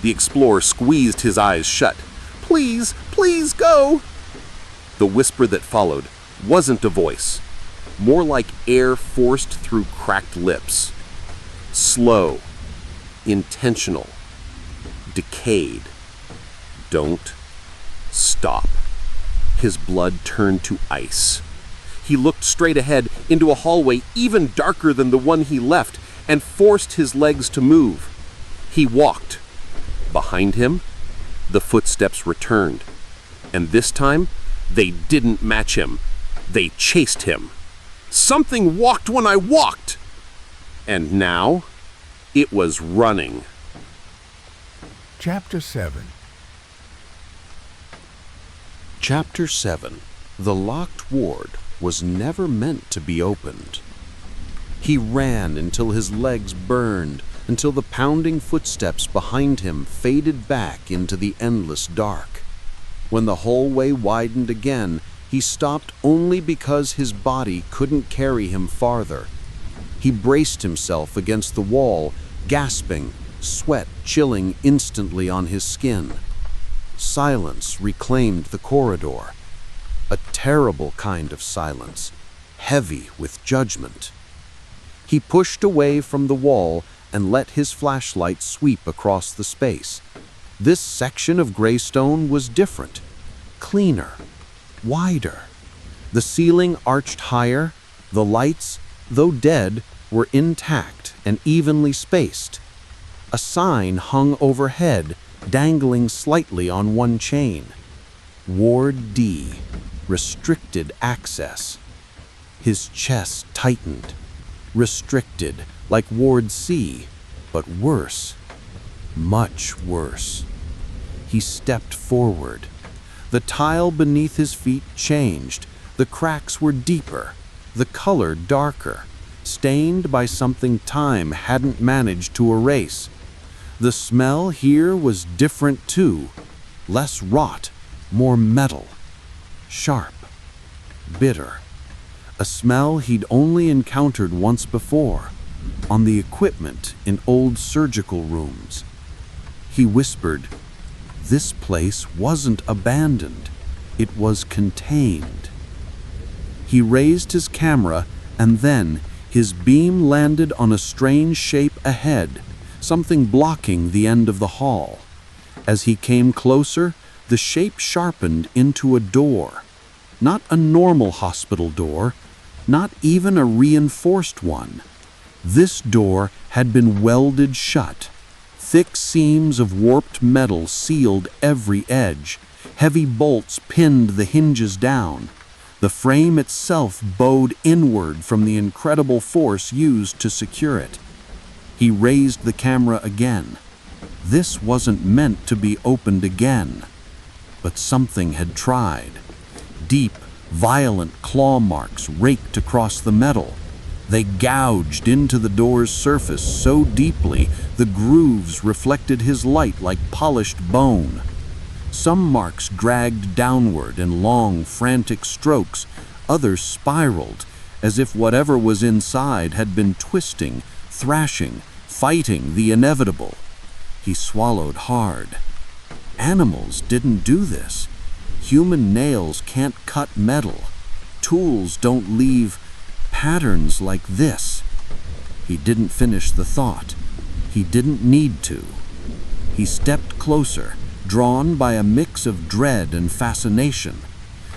The explorer squeezed his eyes shut. "Please, please go!" The whisper that followed wasn't a voice, more like air forced through cracked lips. Slow, intentional, decayed. Don't stop. His blood turned to ice. He looked straight ahead into a hallway even darker than the one he left and forced his legs to move. He walked. Behind him, the footsteps returned. And this time, they didn't match him. They chased him. Something walked when I walked! And now, it was running. Chapter 7. Chapter 7. The locked ward was never meant to be opened. He ran until his legs burned, until the pounding footsteps behind him faded back into the endless dark. When the hallway widened again, he stopped only because his body couldn't carry him farther. He braced himself against the wall, gasping, sweat chilling instantly on his skin. Silence reclaimed the corridor. a terrible kind of silence, heavy with judgment. He pushed away from the wall and let his flashlight sweep across the space. This section of Greystone was different, cleaner, wider. The ceiling arched higher, the lights, though dead, were intact and evenly spaced. A sign hung overhead, dangling slightly on one chain. Ward D, restricted access. His chest tightened. Restricted, like Ward C, but worse. Much worse. He stepped forward. The tile beneath his feet changed. The cracks were deeper, the color darker, stained by something time hadn't managed to erase. The smell here was different too, less rot, more metal, sharp, bitter. A smell he'd only encountered once before, on the equipment in old surgical rooms. He whispered, "This place wasn't abandoned, it was contained." He raised his camera, and then his beam landed on a strange shape ahead, something blocking the end of the hall. As he came closer, the shape sharpened into a door. Not a normal hospital door, not even a reinforced one. This door had been welded shut. Thick seams of warped metal sealed every edge. Heavy bolts pinned the hinges down. The frame itself bowed inward from the incredible force used to secure it. He raised the camera again. This wasn't meant to be opened again. But something had tried. Deep, violent claw marks raked across the metal. They gouged into the door's surface so deeply the grooves reflected his light like polished bone. Some marks dragged downward in long, frantic strokes. Others spiraled, as if whatever was inside had been twisting, thrashing, fighting the inevitable. He swallowed hard. Animals didn't do this. Human nails can't cut metal. Tools don't leave patterns like this. He didn't finish the thought. He didn't need to. He stepped closer, drawn by a mix of dread and fascination.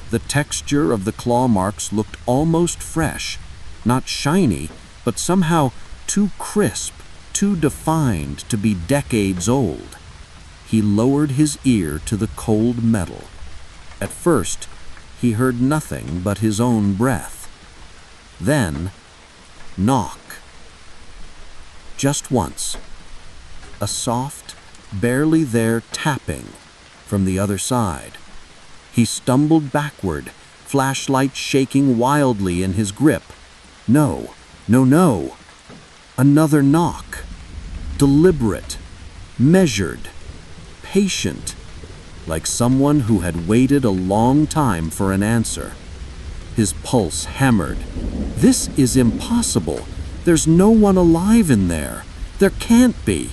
The texture of the claw marks looked almost fresh, not shiny, but somehow too crisp, too defined to be decades old. He lowered his ear to the cold metal. At first, he heard nothing but his own breath. Then, knock. Just once. A soft, barely there tapping from the other side. He stumbled backward, flashlight shaking wildly in his grip. No, no, no. Another knock. Deliberate, measured, patient, like someone who had waited a long time for an answer. His pulse hammered. This is impossible. There's no one alive in there. There can't be.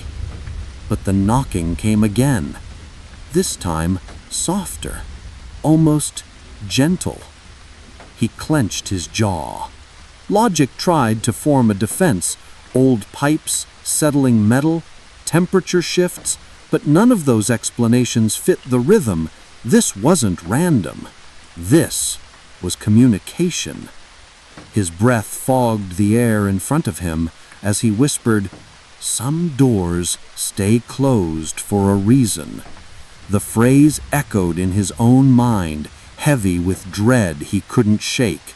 But the knocking came again. This time, softer, almost gentle. He clenched his jaw. Logic tried to form a defense. Old pipes, settling metal, temperature shifts, but none of those explanations fit the rhythm. This wasn't random. This was communication. His breath fogged the air in front of him as he whispered, "Some doors stay closed for a reason." The phrase echoed in his own mind, heavy with dread he couldn't shake.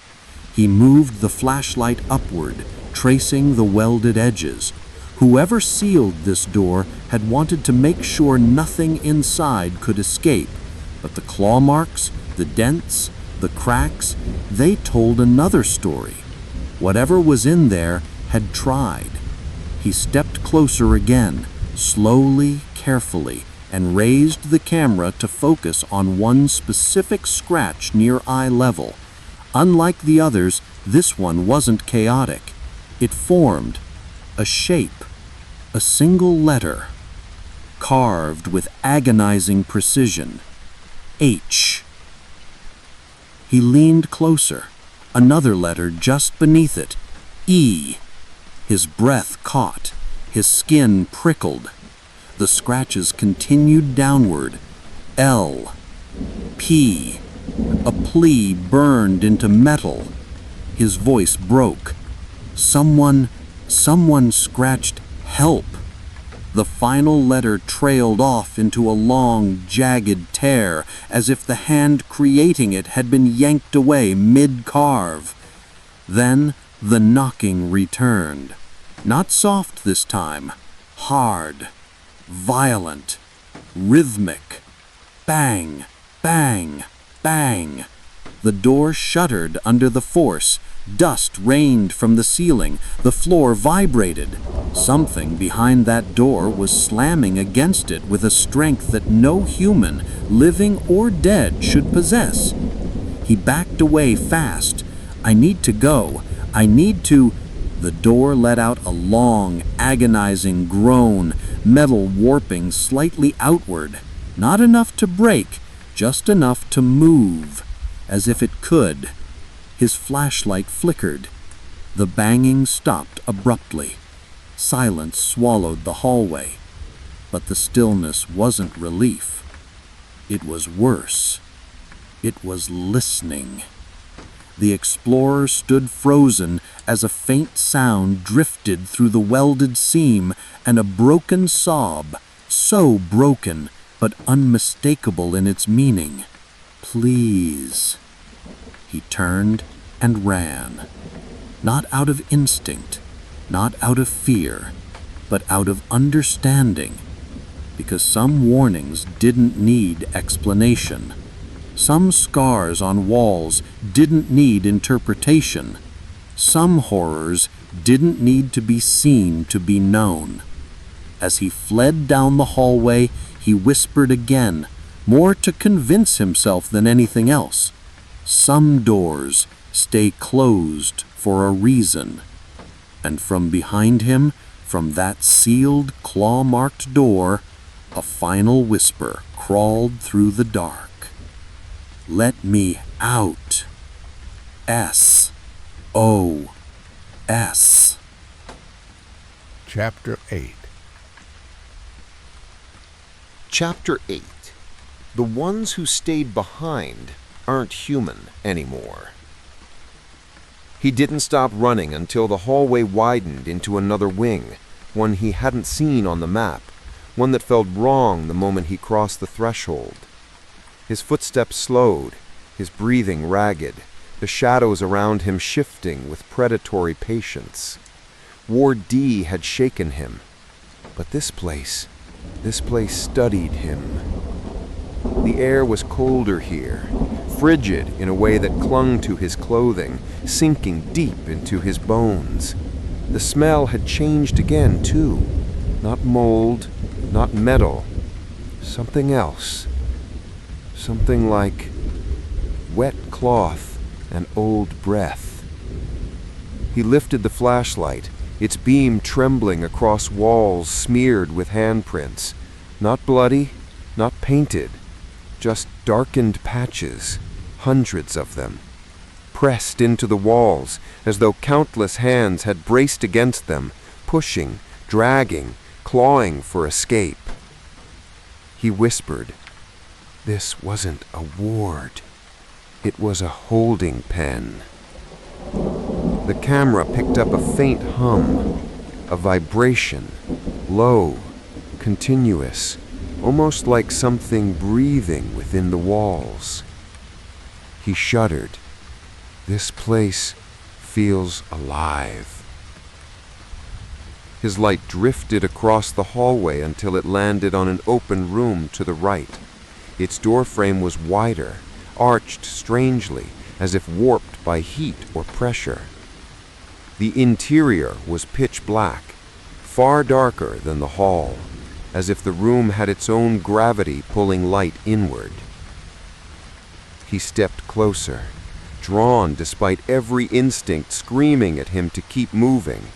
He moved the flashlight upward, tracing the welded edges. Whoever sealed this door had wanted to make sure nothing inside could escape, but the claw marks, the dents, the cracks, they told another story. Whatever was in there had tried. He stepped closer again, slowly, carefully, and raised the camera to focus on one specific scratch near eye level. Unlike the others, this one wasn't chaotic. It formed a shape, a single letter, carved with agonizing precision. H. He leaned closer. Another letter just beneath it. E. His breath caught. His skin prickled. The scratches continued downward. L. P. A plea burned into metal. His voice broke. Someone scratched help. The final letter trailed off into a long, jagged tear, as if the hand creating it had been yanked away mid-carve. Then the knocking returned. Not soft this time. Hard. Violent. Rhythmic. Bang, bang, bang. The door shuddered under the force. Dust rained from the ceiling. The floor vibrated. Something behind that door was slamming against it with a strength that no human, living or dead, should possess. He backed away fast. I need to go. I need to... The door let out a long, agonizing groan, metal warping slightly outward. Not enough to break, just enough to move, as if it could. His flashlight flickered. The banging stopped abruptly. Silence swallowed the hallway. But the stillness wasn't relief. It was worse. It was listening. The explorer stood frozen as a faint sound drifted through the welded seam, and a broken sob, so broken but unmistakable in its meaning. Please. He turned and ran. Not out of instinct, not out of fear, but out of understanding, because some warnings didn't need explanation. Some scars on walls didn't need interpretation. Some horrors didn't need to be seen to be known. As he fled down the hallway, he whispered again, more to convince himself than anything else. Some doors stay closed for a reason. And from behind him, from that sealed, claw-marked door, a final whisper crawled through the dark. Let me out. S-O-S. Chapter 8. Chapter 8. The ones who stayed behind aren't human anymore. He didn't stop running until the hallway widened into another wing, one he hadn't seen on the map, one that felt wrong the moment he crossed the threshold. His footsteps slowed, his breathing ragged, the shadows around him shifting with predatory patience. Ward D had shaken him, but this place studied him. The air was colder here, frigid in a way that clung to his clothing, sinking deep into his bones. The smell had changed again, too. Not mold, not metal, something else. Something like wet cloth and old breath. He lifted the flashlight, its beam trembling across walls smeared with handprints. Not bloody, not painted, just darkened patches, hundreds of them, pressed into the walls as though countless hands had braced against them, pushing, dragging, clawing for escape. He whispered, "This wasn't a ward. It was a holding pen." The camera picked up a faint hum, a vibration, low, continuous, almost like something breathing within the walls. He shuddered. This place feels alive. His light drifted across the hallway until it landed on an open room to the right. Its doorframe was wider, arched strangely, as if warped by heat or pressure. The interior was pitch black, far darker than the hall, as if the room had its own gravity pulling light inward. He stepped closer, drawn despite every instinct screaming at him to keep moving.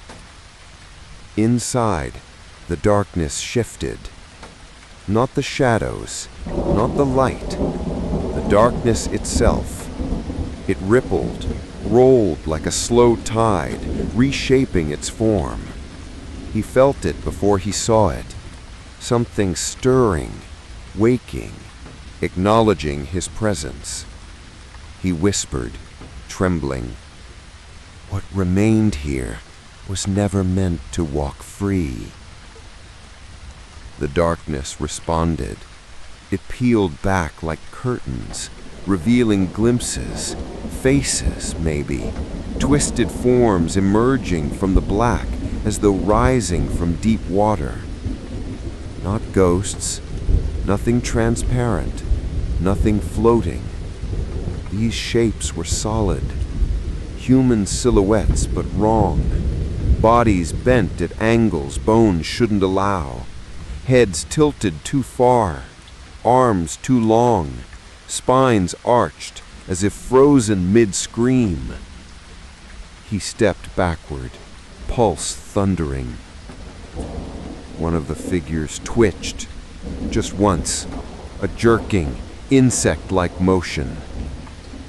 Inside, the darkness shifted. Not the shadows, not the light, the darkness itself. It rippled, rolled like a slow tide, reshaping its form. He felt it before he saw it. Something stirring, waking, acknowledging his presence. He whispered, trembling, "What remained here was never meant to walk free." The darkness responded. It peeled back like curtains, revealing glimpses, faces maybe, twisted forms emerging from the black as though rising from deep water. Not ghosts, nothing transparent, nothing floating. These shapes were solid, human silhouettes but wrong, bodies bent at angles bones shouldn't allow, heads tilted too far, arms too long, spines arched as if frozen mid-scream. He stepped backward, pulse thundering. One of the figures twitched, just once, a jerking, insect-like motion.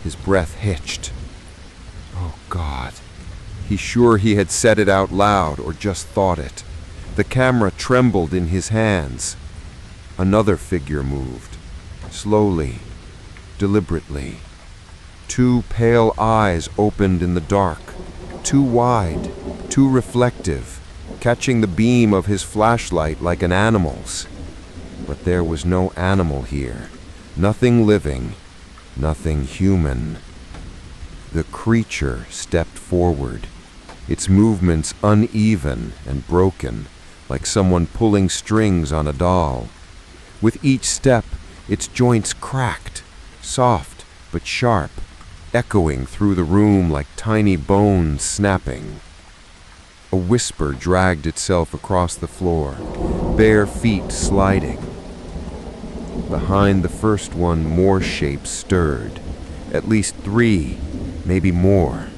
His breath hitched. Oh God. He's sure he had said it out loud or just thought it. The camera trembled in his hands. Another figure moved, slowly, deliberately. Two pale eyes opened in the dark, too wide, too reflective, catching the beam of his flashlight like an animal's. But there was no animal here, nothing living, nothing human. The creature stepped forward, its movements uneven and broken, like someone pulling strings on a doll. With each step, its joints cracked, soft but sharp, echoing through the room like tiny bones snapping. A whisper dragged itself across the floor, bare feet sliding. Behind the first one, more shapes stirred, at least 3, maybe more.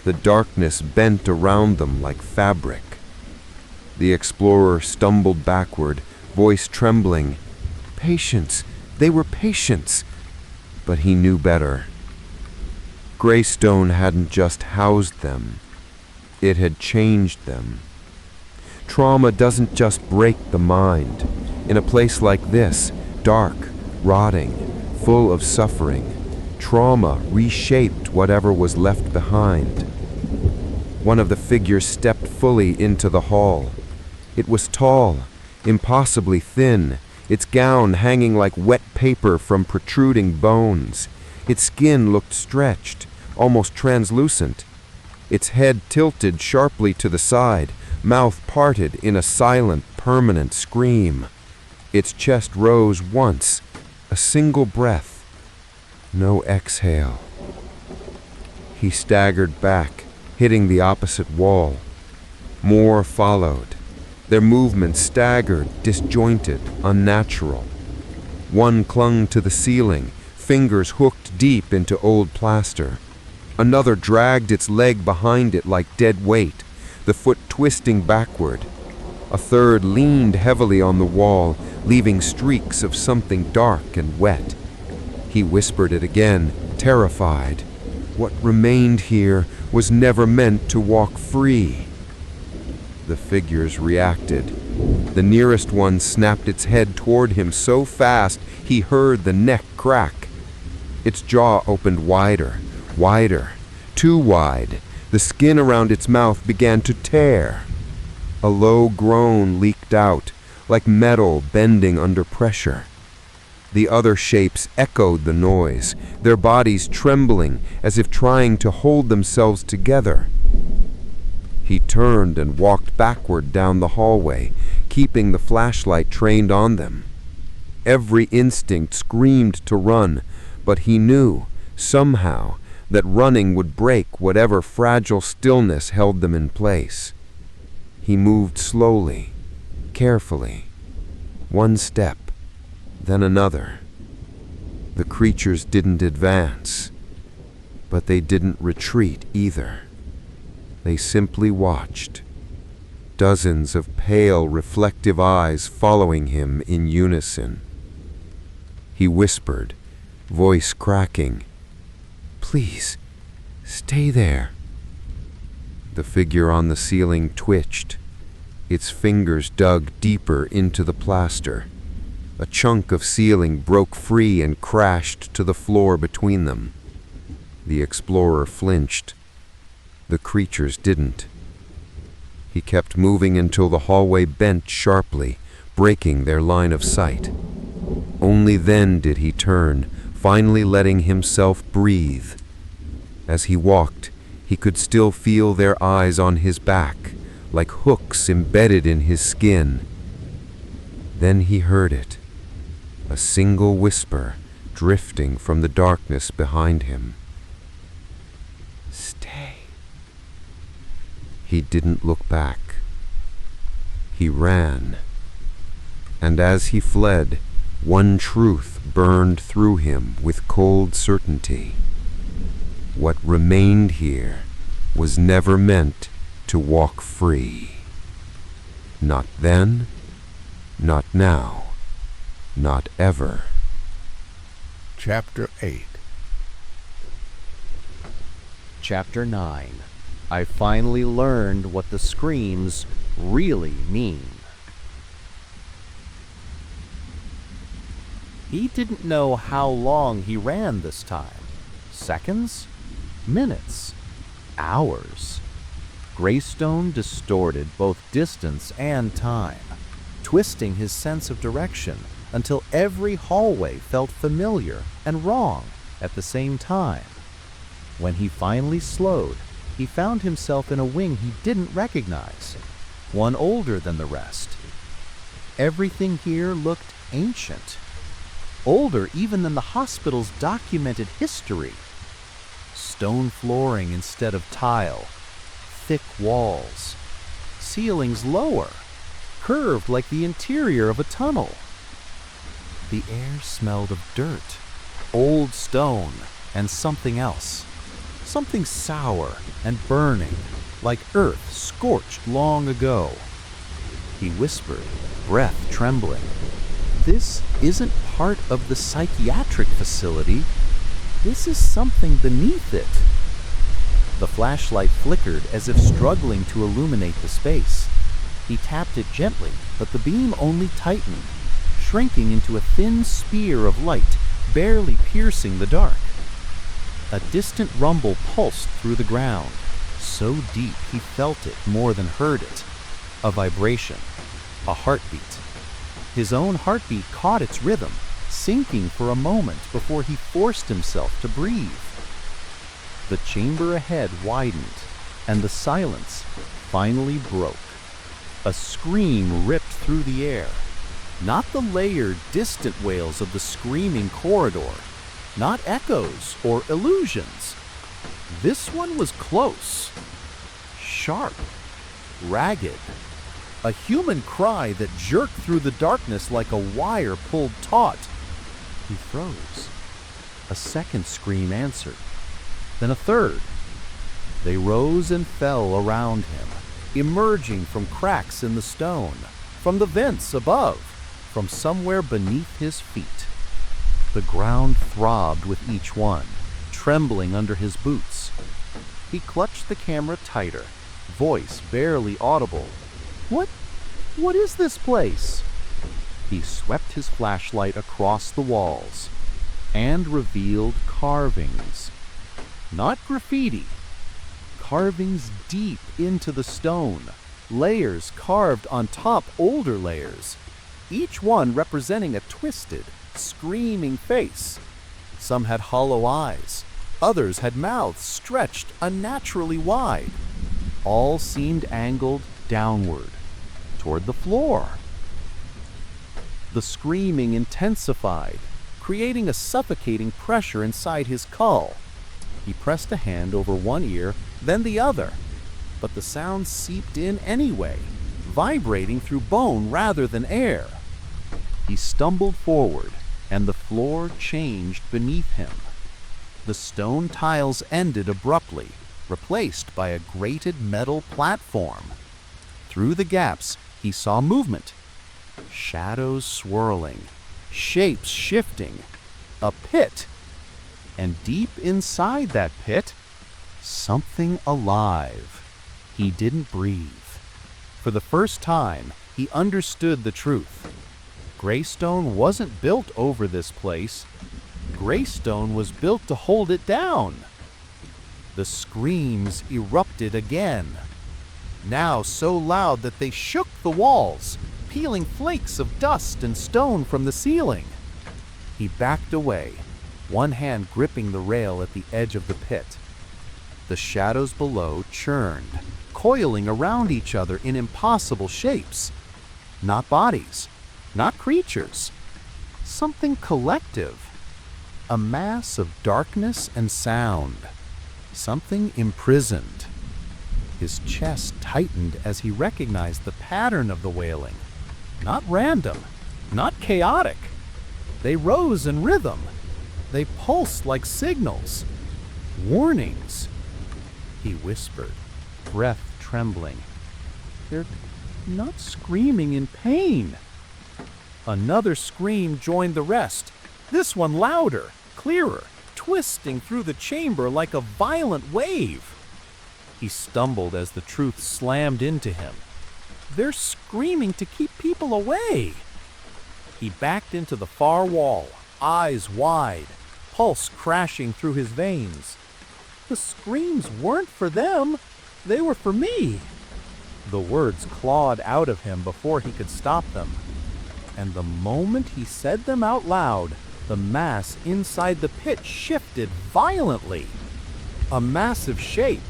The darkness bent around them like fabric. The explorer stumbled backward, voice trembling. Patience! They were patients! But he knew better. Greystone hadn't just housed them. It had changed them. Trauma doesn't just break the mind. In a place like this, dark, rotting, full of suffering, trauma reshaped whatever was left behind. One of the figures stepped fully into the hall. It was tall, impossibly thin, its gown hanging like wet paper from protruding bones. Its skin looked stretched, almost translucent. Its head tilted sharply to the side, mouth parted in a silent, permanent scream. Its chest rose once, a single breath. No exhale. He staggered back, hitting the opposite wall. More followed. Their movements staggered, disjointed, unnatural. One clung to the ceiling, fingers hooked deep into old plaster. Another dragged its leg behind it like dead weight, the foot twisting backward. A third leaned heavily on the wall, leaving streaks of something dark and wet. He whispered it again, terrified. What remained here was never meant to walk free. The figures reacted. The nearest one snapped its head toward him so fast he heard the neck crack. Its jaw opened wider, wider, too wide. The skin around its mouth began to tear. A low groan leaked out, like metal bending under pressure. The other shapes echoed the noise, their bodies trembling as if trying to hold themselves together. He turned and walked backward down the hallway, keeping the flashlight trained on them. Every instinct screamed to run, but he knew, somehow, that running would break whatever fragile stillness held them in place. He moved slowly, carefully, one step, then another. The creatures didn't advance, but they didn't retreat either. They simply watched, dozens of pale, reflective eyes following him in unison. He whispered, voice cracking, Please, stay there. The figure on the ceiling twitched. Its fingers dug deeper into the plaster. A chunk of ceiling broke free and crashed to the floor between them. The explorer flinched. The creatures didn't. He kept moving until the hallway bent sharply, breaking their line of sight. Only then did he turn, finally letting himself breathe. As he walked, he could still feel their eyes on his back, like hooks embedded in his skin. Then he heard it, a single whisper drifting from the darkness behind him. Stay. He didn't look back. He ran. And as he fled, one truth burned through him with cold certainty. What remained here was never meant to walk free. Not then, not now, not ever. Chapter 8. Chapter 9. I finally learned what the screams really mean. He didn't know how long he ran this time. Seconds? Minutes? Hours? Greystone distorted both distance and time, twisting his sense of direction until every hallway felt familiar and wrong at the same time. When he finally slowed, he found himself in a wing he didn't recognize, one older than the rest. Everything here looked ancient, older even than the hospital's documented history. Stone flooring instead of tile, thick walls, ceilings lower, curved like the interior of a tunnel. The air smelled of dirt, old stone, and something else. Something sour and burning, like earth scorched long ago. He whispered, breath trembling, "This isn't part of the psychiatric facility. This is something beneath it." The flashlight flickered as if struggling to illuminate the space. He tapped it gently, but the beam only tightened, shrinking into a thin spear of light, barely piercing the dark. A distant rumble pulsed through the ground, so deep he felt it more than heard it. A vibration, a heartbeat. His own heartbeat caught its rhythm, sinking for a moment before he forced himself to breathe. The chamber ahead widened, and the silence finally broke. A scream ripped through the air. Not the layered, distant wails of the screaming corridor, not echoes or illusions. This one was close, sharp, ragged. A human cry that jerked through the darkness like a wire pulled taut. He froze. A second scream answered, then a third. They rose and fell around him, emerging from cracks in the stone, from the vents above, from somewhere beneath his feet. The ground throbbed with each one, trembling under his boots. He clutched the camera tighter, voice barely audible. What is this place? He swept his flashlight across the walls and revealed carvings. Not graffiti. Carvings deep into the stone, layers carved on top older layers, each one representing a twisted, screaming face. Some had hollow eyes, others had mouths stretched unnaturally wide. All seemed angled downward, toward the floor. The screaming intensified, creating a suffocating pressure inside his skull. He pressed a hand over one ear, then the other, but the sound seeped in anyway, vibrating through bone rather than air. He stumbled forward, and the floor changed beneath him. The stone tiles ended abruptly, replaced by a grated metal platform. Through the gaps, he saw movement. Shadows swirling, shapes shifting. A pit. And deep inside that pit, something alive. He didn't breathe. For the first time, he understood the truth. Greystone wasn't built over this place. Greystone was built to hold it down. The screams erupted again, now so loud that they shook the walls, peeling flakes of dust and stone from the ceiling. He backed away, one hand gripping the rail at the edge of the pit. The shadows below churned, coiling around each other in impossible shapes. Not bodies, not creatures. Something collective. A mass of darkness and sound. Something imprisoned. His chest tightened as he recognized the pattern of the wailing. Not random, not chaotic. They rose in rhythm. They pulsed like signals. Warnings. He whispered, breath trembling. They're not screaming in pain. Another scream joined the rest, this one louder, clearer, twisting through the chamber like a violent wave. He stumbled as the truth slammed into him. They're screaming to keep people away. He backed into the far wall, eyes wide, pulse crashing through his veins. The screams weren't for them, they were for me. The words clawed out of him before he could stop them. And the moment he said them out loud, the mass inside the pit shifted violently. A massive shape,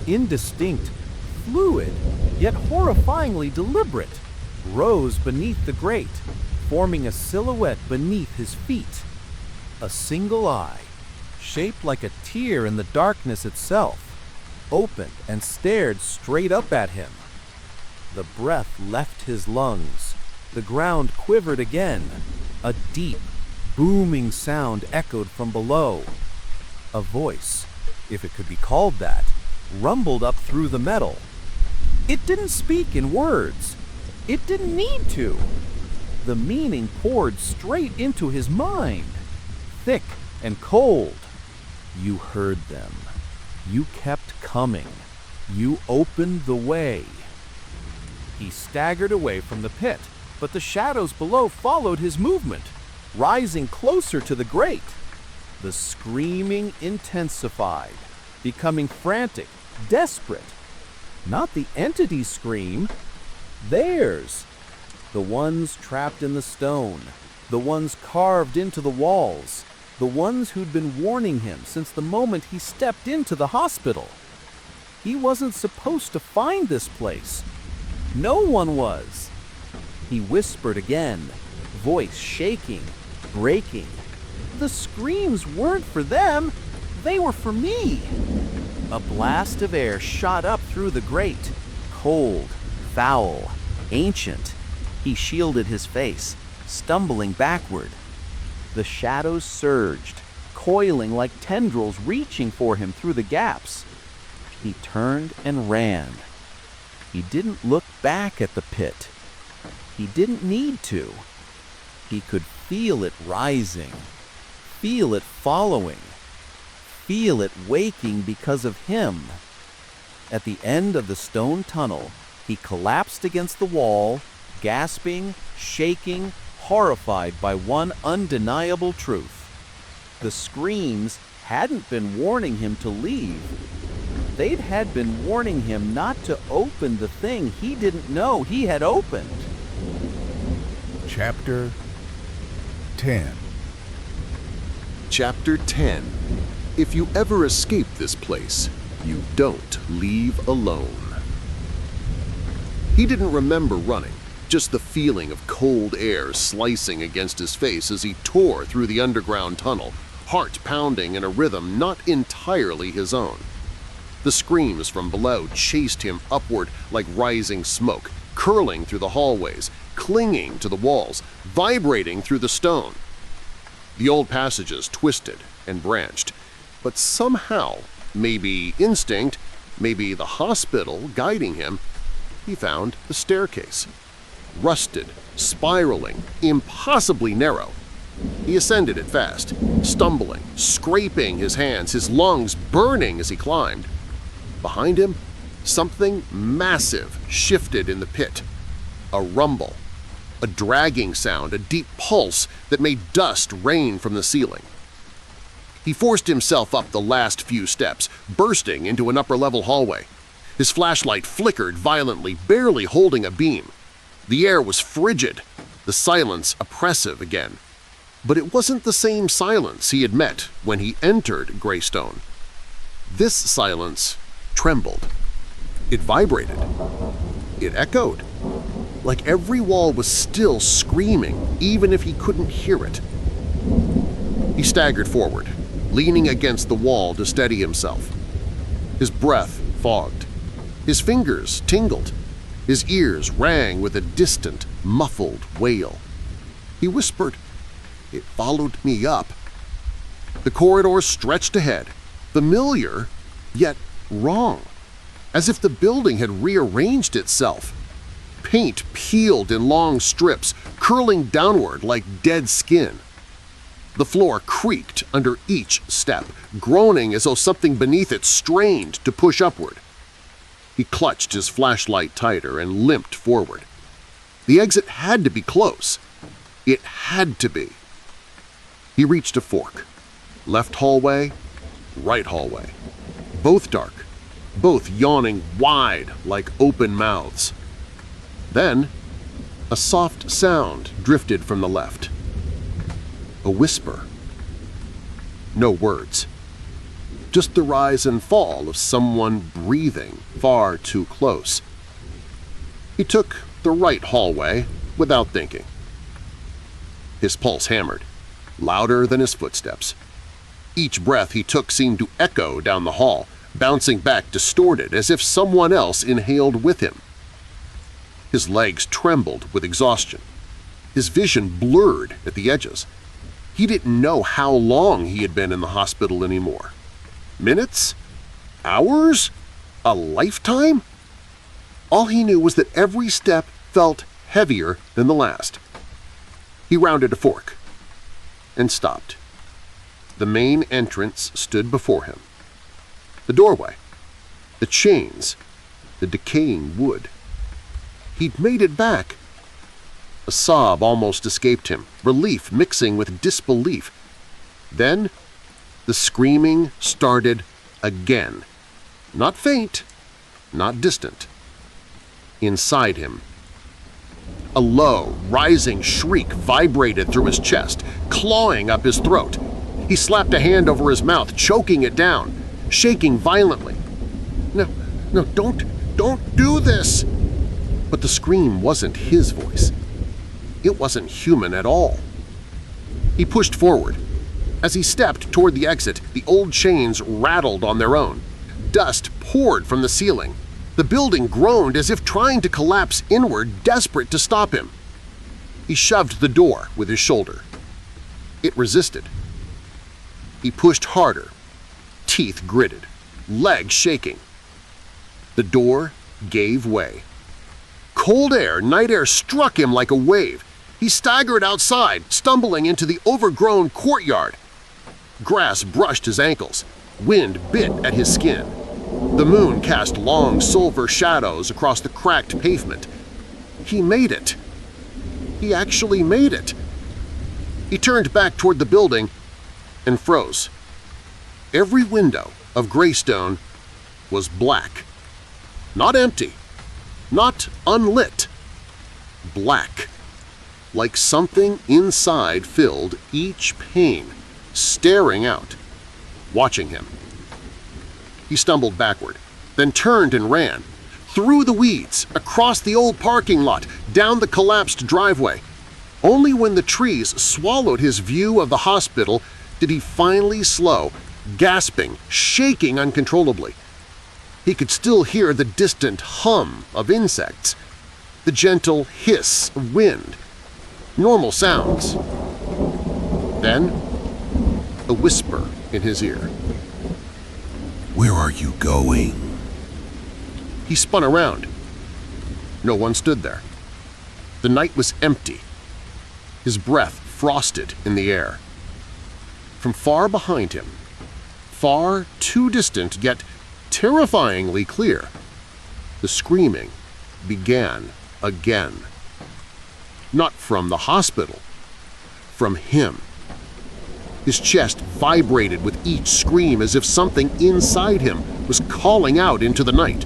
indistinct, fluid, yet horrifyingly deliberate, rose beneath the grate, forming a silhouette beneath his feet. A single eye, shaped like a tear in the darkness itself, opened and stared straight up at him. The breath left his lungs. The ground quivered again. A deep, booming sound echoed from below. A voice, if it could be called that, rumbled up through the metal. It didn't speak in words. It didn't need to. The meaning poured straight into his mind, thick and cold. You heard them. You kept coming. You opened the way. He staggered away from the pit, but the shadows below followed his movement, rising closer to the grate. The screaming intensified, becoming frantic, desperate. Not the entity's scream, theirs. The ones trapped in the stone, the ones carved into the walls, the ones who'd been warning him since the moment he stepped into the hospital. He wasn't supposed to find this place. No one was. He whispered again, voice shaking, breaking. The screams weren't for them, they were for me. A blast of air shot up through the grate, cold, foul, ancient. He shielded his face, stumbling backward. The shadows surged, coiling like tendrils reaching for him through the gaps. He turned and ran. He didn't look back at the pit. He didn't need to. He could feel it rising, feel it following, feel it waking because of him. At the end of the stone tunnel, he collapsed against the wall, gasping, shaking, horrified by one undeniable truth. The screams hadn't been warning him to leave. They'd had been warning him not to open the thing he didn't know he had opened. Chapter 10. Chapter 10. If you ever escape this place, you don't leave alone. He didn't remember running, just the feeling of cold air slicing against his face as he tore through the underground tunnel, heart pounding in a rhythm not entirely his own. The screams from below chased him upward like rising smoke, curling through the hallways, clinging to the walls, vibrating through the stone. The old passages twisted and branched, but somehow, maybe instinct, maybe the hospital guiding him, he found the staircase. Rusted, spiraling, impossibly narrow. He ascended it fast, stumbling, scraping his hands, his lungs burning as he climbed. Behind him, something massive shifted in the pit. A rumble, a dragging sound, a deep pulse that made dust rain from the ceiling. He forced himself up the last few steps, bursting into an upper-level hallway. His flashlight flickered violently, barely holding a beam. The air was frigid, the silence oppressive again. But it wasn't the same silence he had met when he entered Greystone. This silence trembled. It vibrated. It echoed. Like every wall was still screaming, even if he couldn't hear it. He staggered forward, leaning against the wall to steady himself. His breath fogged. His fingers tingled. His ears rang with a distant, muffled wail. He whispered, "It followed me up." The corridor stretched ahead, familiar, yet wrong, as if the building had rearranged itself. Paint peeled in long strips, curling downward like dead skin. The floor creaked under each step, groaning as though something beneath it strained to push upward. He clutched his flashlight tighter and limped forward. The exit had to be close. It had to be. He reached a fork. Left hallway, right hallway. Both dark, both yawning wide like open mouths. Then, a soft sound drifted from the left. A whisper. No words. Just the rise and fall of someone breathing far too close. He took the right hallway without thinking. His pulse hammered, louder than his footsteps. Each breath he took seemed to echo down the hall, bouncing back distorted as if someone else inhaled with him. His legs trembled with exhaustion. His vision blurred at the edges. He didn't know how long he had been in the hospital anymore. Minutes? Hours? A lifetime? All he knew was that every step felt heavier than the last. He rounded a fork and stopped. The main entrance stood before him. The doorway, the chains, the decaying wood. He'd made it back. A sob almost escaped him, relief mixing with disbelief. Then the screaming started again. Not faint, not distant. Inside him, a low, rising shriek vibrated through his chest, clawing up his throat. He slapped a hand over his mouth, choking it down, shaking violently. No, don't do this! But the scream wasn't his voice. It wasn't human at all. He pushed forward. As he stepped toward the exit, the old chains rattled on their own. Dust poured from the ceiling. The building groaned as if trying to collapse inward, desperate to stop him. He shoved the door with his shoulder. It resisted. He pushed harder, teeth gritted, legs shaking. The door gave way. Cold air, night air struck him like a wave. He staggered outside, stumbling into the overgrown courtyard. Grass brushed his ankles. Wind bit at his skin. The moon cast long silver shadows across the cracked pavement. He made it. He actually made it. He turned back toward the building and froze. Every window of Greystone was black. Not empty. Not unlit. Black. Like something inside filled each pane, staring out, watching him. He stumbled backward, then turned and ran, through the weeds, across the old parking lot, down the collapsed driveway. Only when the trees swallowed his view of the hospital did he finally slow, gasping, shaking uncontrollably. He could still hear the distant hum of insects, the gentle hiss of wind, normal sounds. Then, a whisper in his ear. Where are you going? He spun around. No one stood there. The night was empty. His breath frosted in the air. From far behind him, far too distant yet terrifyingly clear, the screaming began again. Not from the hospital, from him. His chest vibrated with each scream as if something inside him was calling out into the night.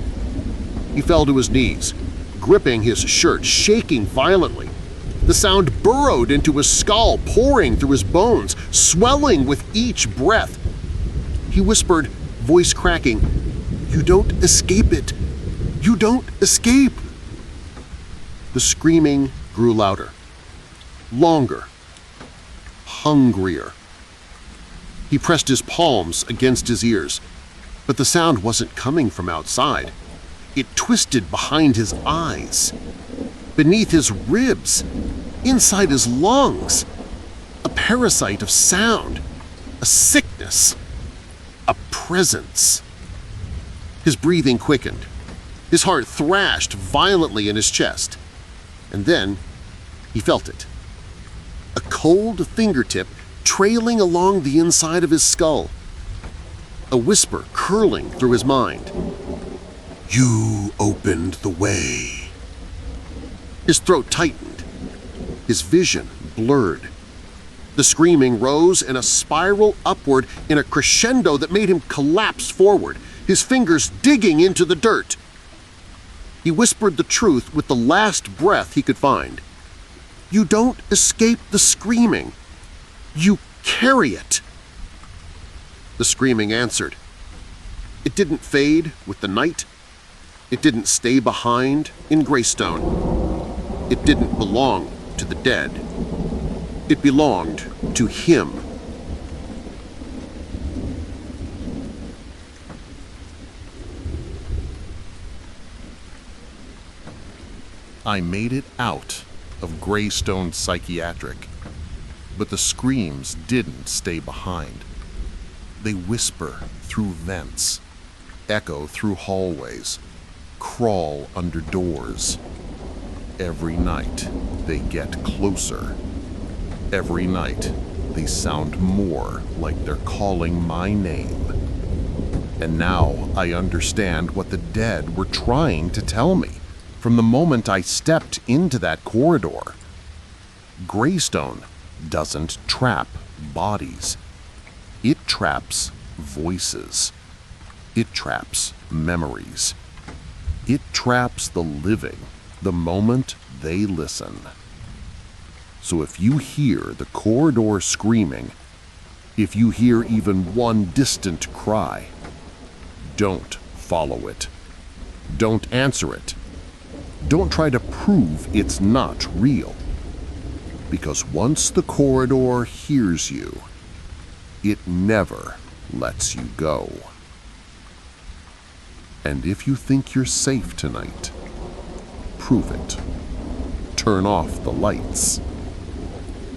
He fell to his knees, gripping his shirt, shaking violently. The sound burrowed into his skull, pouring through his bones, swelling with each breath. He whispered, voice cracking, "You don't escape it! You don't escape!" The screaming grew louder, longer, hungrier. He pressed his palms against his ears, but the sound wasn't coming from outside. It twisted behind his eyes, beneath his ribs, inside his lungs. A parasite of sound, a sickness, a presence. His breathing quickened. His heart thrashed violently in his chest. And then he felt it. A cold fingertip trailing along the inside of his skull. A whisper curling through his mind. "You opened the way." His throat tightened. His vision blurred. The screaming rose in a spiral upward in a crescendo that made him collapse forward, his fingers digging into the dirt. He whispered the truth with the last breath he could find. "You don't escape the screaming. You carry it." The screaming answered. It didn't fade with the night. It didn't stay behind in Greystone. It didn't belong to the dead. It belonged to him. I made it out of Greystone Psychiatric, but the screams didn't stay behind. They whisper through vents, echo through hallways, crawl under doors. Every night they get closer. Every night they sound more like they're calling my name. And now I understand what the dead were trying to tell me from the moment I stepped into that corridor. Greystone doesn't trap bodies. It traps voices. It traps memories. It traps the living the moment they listen. So if you hear the corridor screaming, if you hear even one distant cry, don't follow it. Don't answer it. Don't try to prove it's not real. Because once the corridor hears you, it never lets you go. And if you think you're safe tonight, prove it. Turn off the lights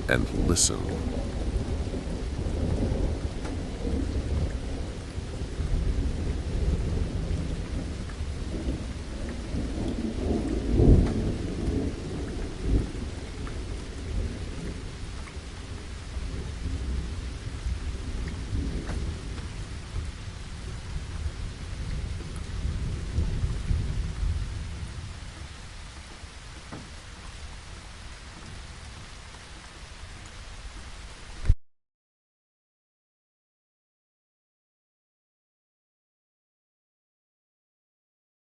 and listen.